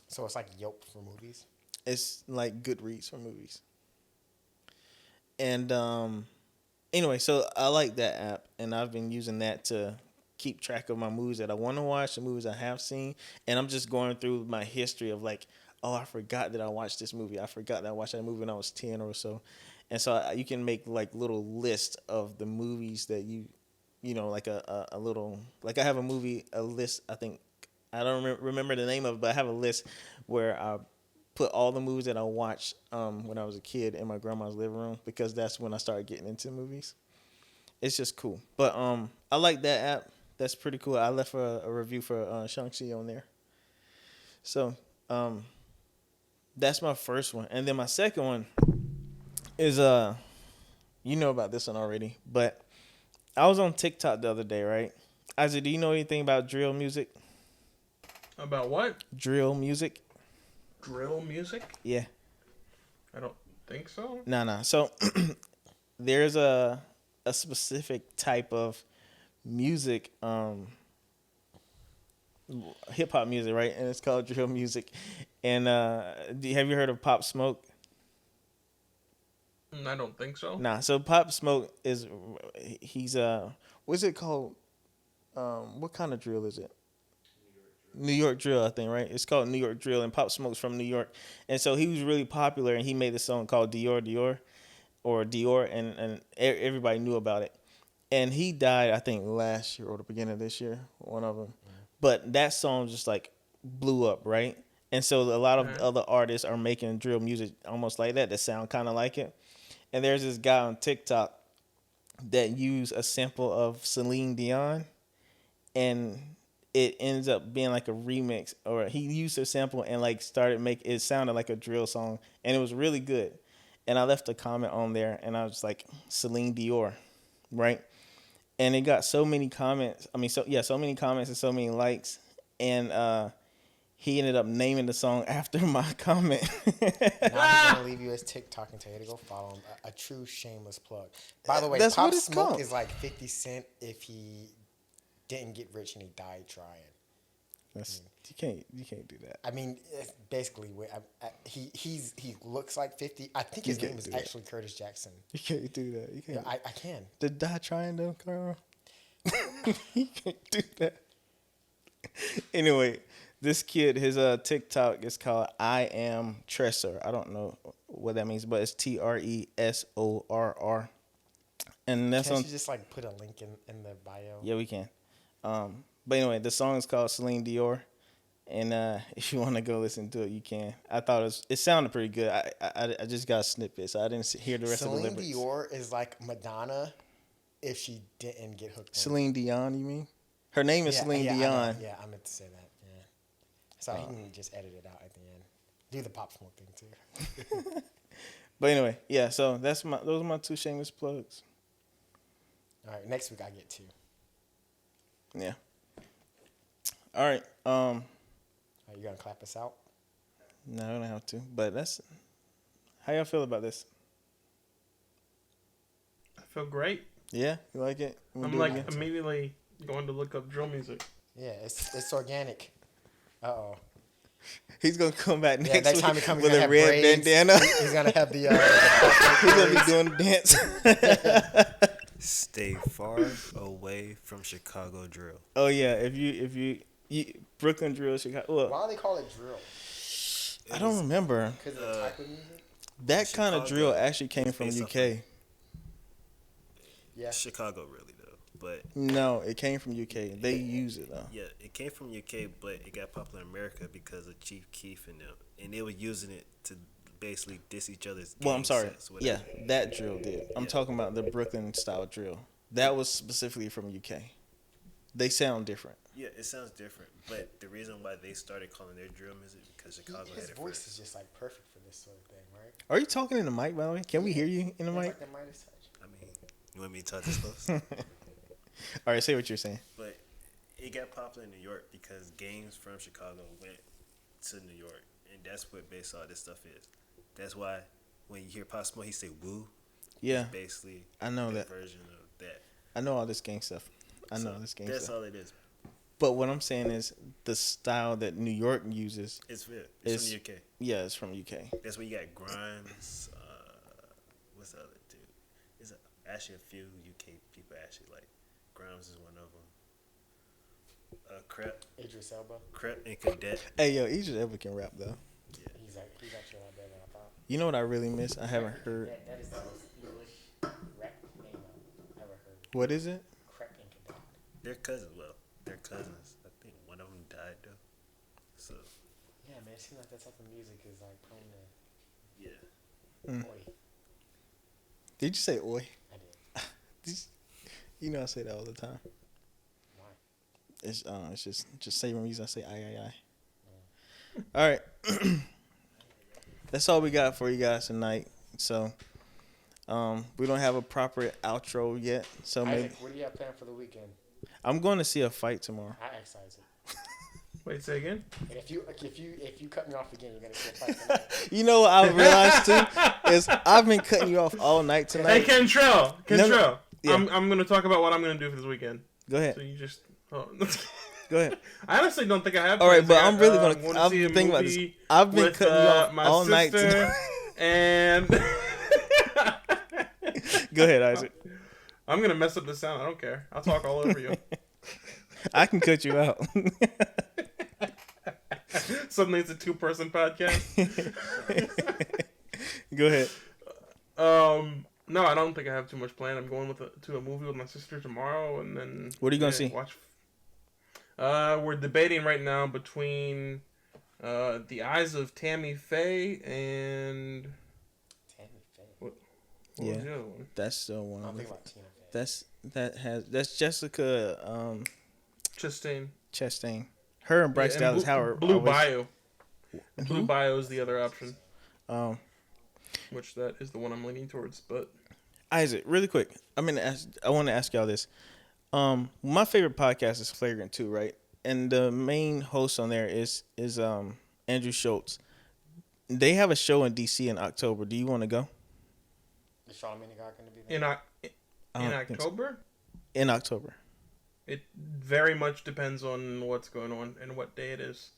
So it's like Yelp for movies. It's like Goodreads for movies. And anyway, so I like that app, and I've been using that to keep track of my movies that I want to watch, the movies I have seen, and I'm just going through my history of like, oh, I forgot that I watched this movie. I forgot that I watched that movie when I was 10 or so. And so you can make like little lists of the movies that you know, like a little, like I have a list, I think, I don't remember the name of it, but I have a list where I put all the movies that I watched when I was a kid in my grandma's living room, because that's when I started getting into movies. It's just cool. But I like that app. That's pretty cool. I left a review for Shang-Chi on there. So that's my first one. And then my second one is, you know about this one already, but I was on TikTok the other day, right? Isaac, do you know anything about drill music? About what? Drill music? Drill music? Yeah. I don't think so. No. So there's a specific type of music, hip hop music, right? And it's called drill music. And have you heard of Pop Smoke? I don't think so. Nah. So Pop Smoke he's what's it called? What kind of drill is it? New York drill, I think, right? It's called New York drill, and Pop Smoke's from New York, and so he was really popular, and he made this song called Dior, and everybody knew about it. And he died, I think, last year or the beginning of this year, one of them. But that song just like blew up, right? And so a lot of other artists are making drill music almost like that sound kind of like it. And there's this guy on TikTok that used a sample of Celine Dion, and it ends up being like a remix, or he used a sample and like it sounded like a drill song, and it was really good. And I left a comment on there, and I was like, Celine Dior, right? And it got so many comments. So many comments and so many likes. And he ended up naming the song after my comment. Now he's gonna leave you his TikTok and tell you to go follow him. A true shameless plug. By the way, That's Pop what it's Smoke called. is like 50 Cent if he didn't get rich and he died trying. You can't do that. I mean, it's basically he looks like 50. I think his name is actually Curtis Jackson. You can't do that. You can't. Yeah, I can. To die trying though, Cairo. You can't do that. Anyway, this kid, his TikTok is called I Am Tresor. I don't know what that means, but it's TRESORR. And that's Can't on. you just like put a link in the bio? Yeah, we can. But anyway, the song is called Celine Dior, and if you want to go listen to it, you can. I thought it sounded pretty good. I just got a snippet, so I didn't hear the rest of the lyrics. Celine Dior is like Madonna if she didn't get hooked on Celine Dion, you mean? Her name is Celine Dion. Yeah, I meant to say that. Yeah. So he can just edit it out at the end. Do the Pop Smoke thing too. But anyway, yeah. So those are my 2 shameless plugs. All right, next week I get 2. Yeah. All right. Are you gonna clap us out? No, I don't have to. But that's how y'all feel about this. I feel great. Yeah, you like it? I'm like immediately going to look up drill music. Yeah, it's organic. Uh-oh. He's gonna come back next next week time he comes with a red braids. bandana. He's gonna have the. He's gonna be doing the dance. Stay far away from Chicago drill. Oh yeah, if you Brooklyn drill, Chicago. Well, Why do they call it drill? I don't remember. Because of the type of music. That kind of Chicago drill actually came from based UK. Yeah. Chicago really though, but No, it came from UK. They use it though. yeah, it came from UK, but it got popular in America because of Chief Keef and them, and they were using it to basically diss each other's. Well, I'm gang sorry. sets, whatever. Yeah, that drill did. I'm talking about the Brooklyn style drill. That was specifically from UK. They sound different. Yeah, it sounds different, but the reason why they started calling their drill music because Chicago His had it voice first. is just like perfect for this sort of thing, right? Are you talking in the mic, by the way? Can we hear you in the mic? Like the Midas touch. I mean, you want me to talk this close? All right, say what you're saying. But it got popular in New York because gangs from Chicago went to New York, and that's what basically all this stuff is. That's why when you hear Pop Smoke, he say "woo." Yeah, It's basically I know the that. version of that. I know all this gang stuff. I know So this gang That's stuff. all it is. But what I'm saying is the style that New York uses. It's from It's- the UK. Yeah, it's from UK. That's where you got Grimes. What's the other dude? There's actually a few UK people actually like. Grimes is one of them. Idris Elba. Crep and Cadet. Hey, yo, Idris Elba can rap though. Yeah. He's actually not better than I thought. You know what I really miss? I haven't heard. That is the most English rap name I've ever heard. What is it? Crep and Cadet. They're cousins. Well, they're cousins. I think one of them died though. So Yeah, man, it seems like that type of music is like prone to. yeah. Mm. Boy, Did you say oi? I did. You know I say that all the time. Why? It's just say when I say I. All right. That's all we got for you guys tonight. So, we don't have a proper outro yet. So maybe Isaac, what do you have planned for the weekend? I'm going to see a fight tomorrow. I asked Isaac. Wait, say again. And if you cut me off again, you're gonna see a fight tonight. You know what I realized too is I've been cutting you off all night Hey, tonight. Trell. No. Yeah. I'm gonna talk about what I'm gonna do for this weekend. Go ahead. So you just. Oh. Go ahead. I honestly don't think I have. All right, plans. but I I'm really want gonna. to I'm see a thinking about this. movie I've been with, cutting you off my all night sister, tonight. And Go ahead, Isaac. I'm gonna mess up the sound. I don't care. I'll talk all over you. I can cut you out. Suddenly it's a 2-person podcast. Go ahead. No, I don't think I have too much planned. I'm going to a movie with my sister tomorrow, and then What are you gonna see? Watch. We're debating right now between The Eyes of Tammy Faye and Tammy Faye. what Yeah. was the other one? That's the one. I'm I'm thinking looking- about Tina Fey. That's Jessica Chastain. Chastain. Her and Bryce Yeah, Dallas Blue, Howard. Blue always- Bayou. Blue Bayou is the other option, Um, which that is the one I'm leaning towards. But Isaac, really quick. I want to ask y'all this. My favorite podcast is Flagrant 2, right? And the main host on there is Andrew Schultz. They have a show in DC in October. Do you want to go? Is Charlamagne the God gonna be there? in I don't think so. October, In October. it very much depends on what's going on and what day it is.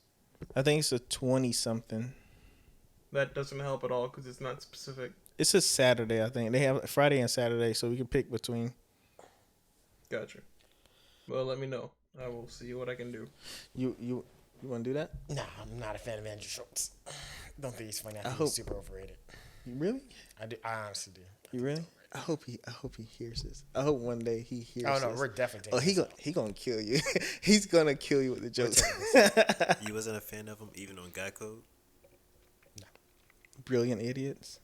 I think it's a 20-something. That doesn't help at all because it's not specific. It's a Saturday, I think. They have Friday and Saturday, so we can pick between. Gotcha. Well, let me know. I will see what I can do. You want to do that? Nah, I'm not a fan of Andrew Schultz. Don't think he's funny. I think hope- he's super overrated. You really? I do. I honestly do. You really? I hope he hears this. I hope one day he hears Oh no, this. we're definitely. Oh, taking he gonna kill you. He's gonna kill you with the jokes. You wasn't a fan of him even on Guy Code? Brilliant idiots.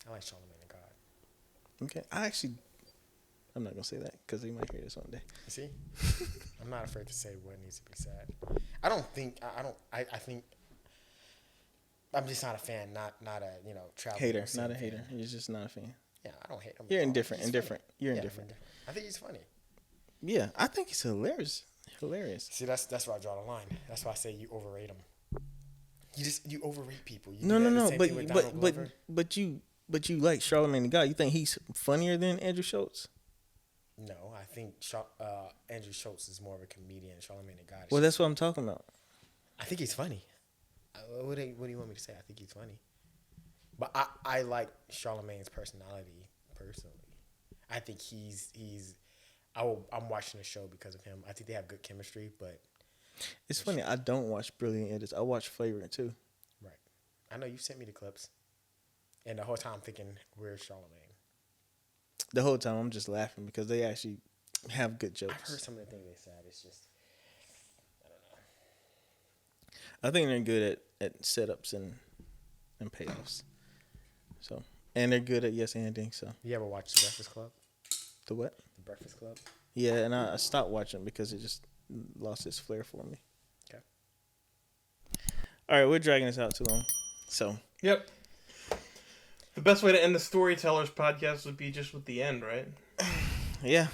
I like Charlamagne the God. Okay, I'm not gonna say that because he might hear this one day. You see, I'm not afraid to say what needs to be said. I don't think. I think. I'm just not a fan. Not a travel Hater, scene not a fan. hater. You're just not a fan. Yeah, I don't hate him. You're at all. indifferent. He's Indifferent. funny. You're Yeah, indifferent. I think he's funny. Yeah, I think he's hilarious. Hilarious. See, that's where I draw the line. That's why I say you overrate him. You overrate people. You No, do no, that the no. same But thing with Donald Glover. but you like Charlamagne the God. You think he's funnier than Andrew Schultz? No, I think Andrew Schultz is more of a comedian. Charlamagne the God. Well, that's what I'm talking about. I think he's funny. What do you want me to say? I think he's funny. But I like Charlamagne's personality personally. I think I'm watching the show because of him. I think they have good chemistry, but It's funny. I don't watch Brilliant Idiots. I watch Flagrant too. right. I know you sent me the clips, and the whole time I'm thinking, where's Charlamagne? The whole time I'm just laughing because they actually have good jokes. I've heard some of the things they said. It's just, I don't know. I think they're good at setups and payoffs. So, and they're good at yes anding. So You ever watch The Breakfast Club? the what? The Breakfast Club. Yeah, and I stopped watching because lost its flair for me. Okay. All right, we're dragging this out too long. So Yep. The best way to end the Storytellers podcast would be just with the end, right? yeah,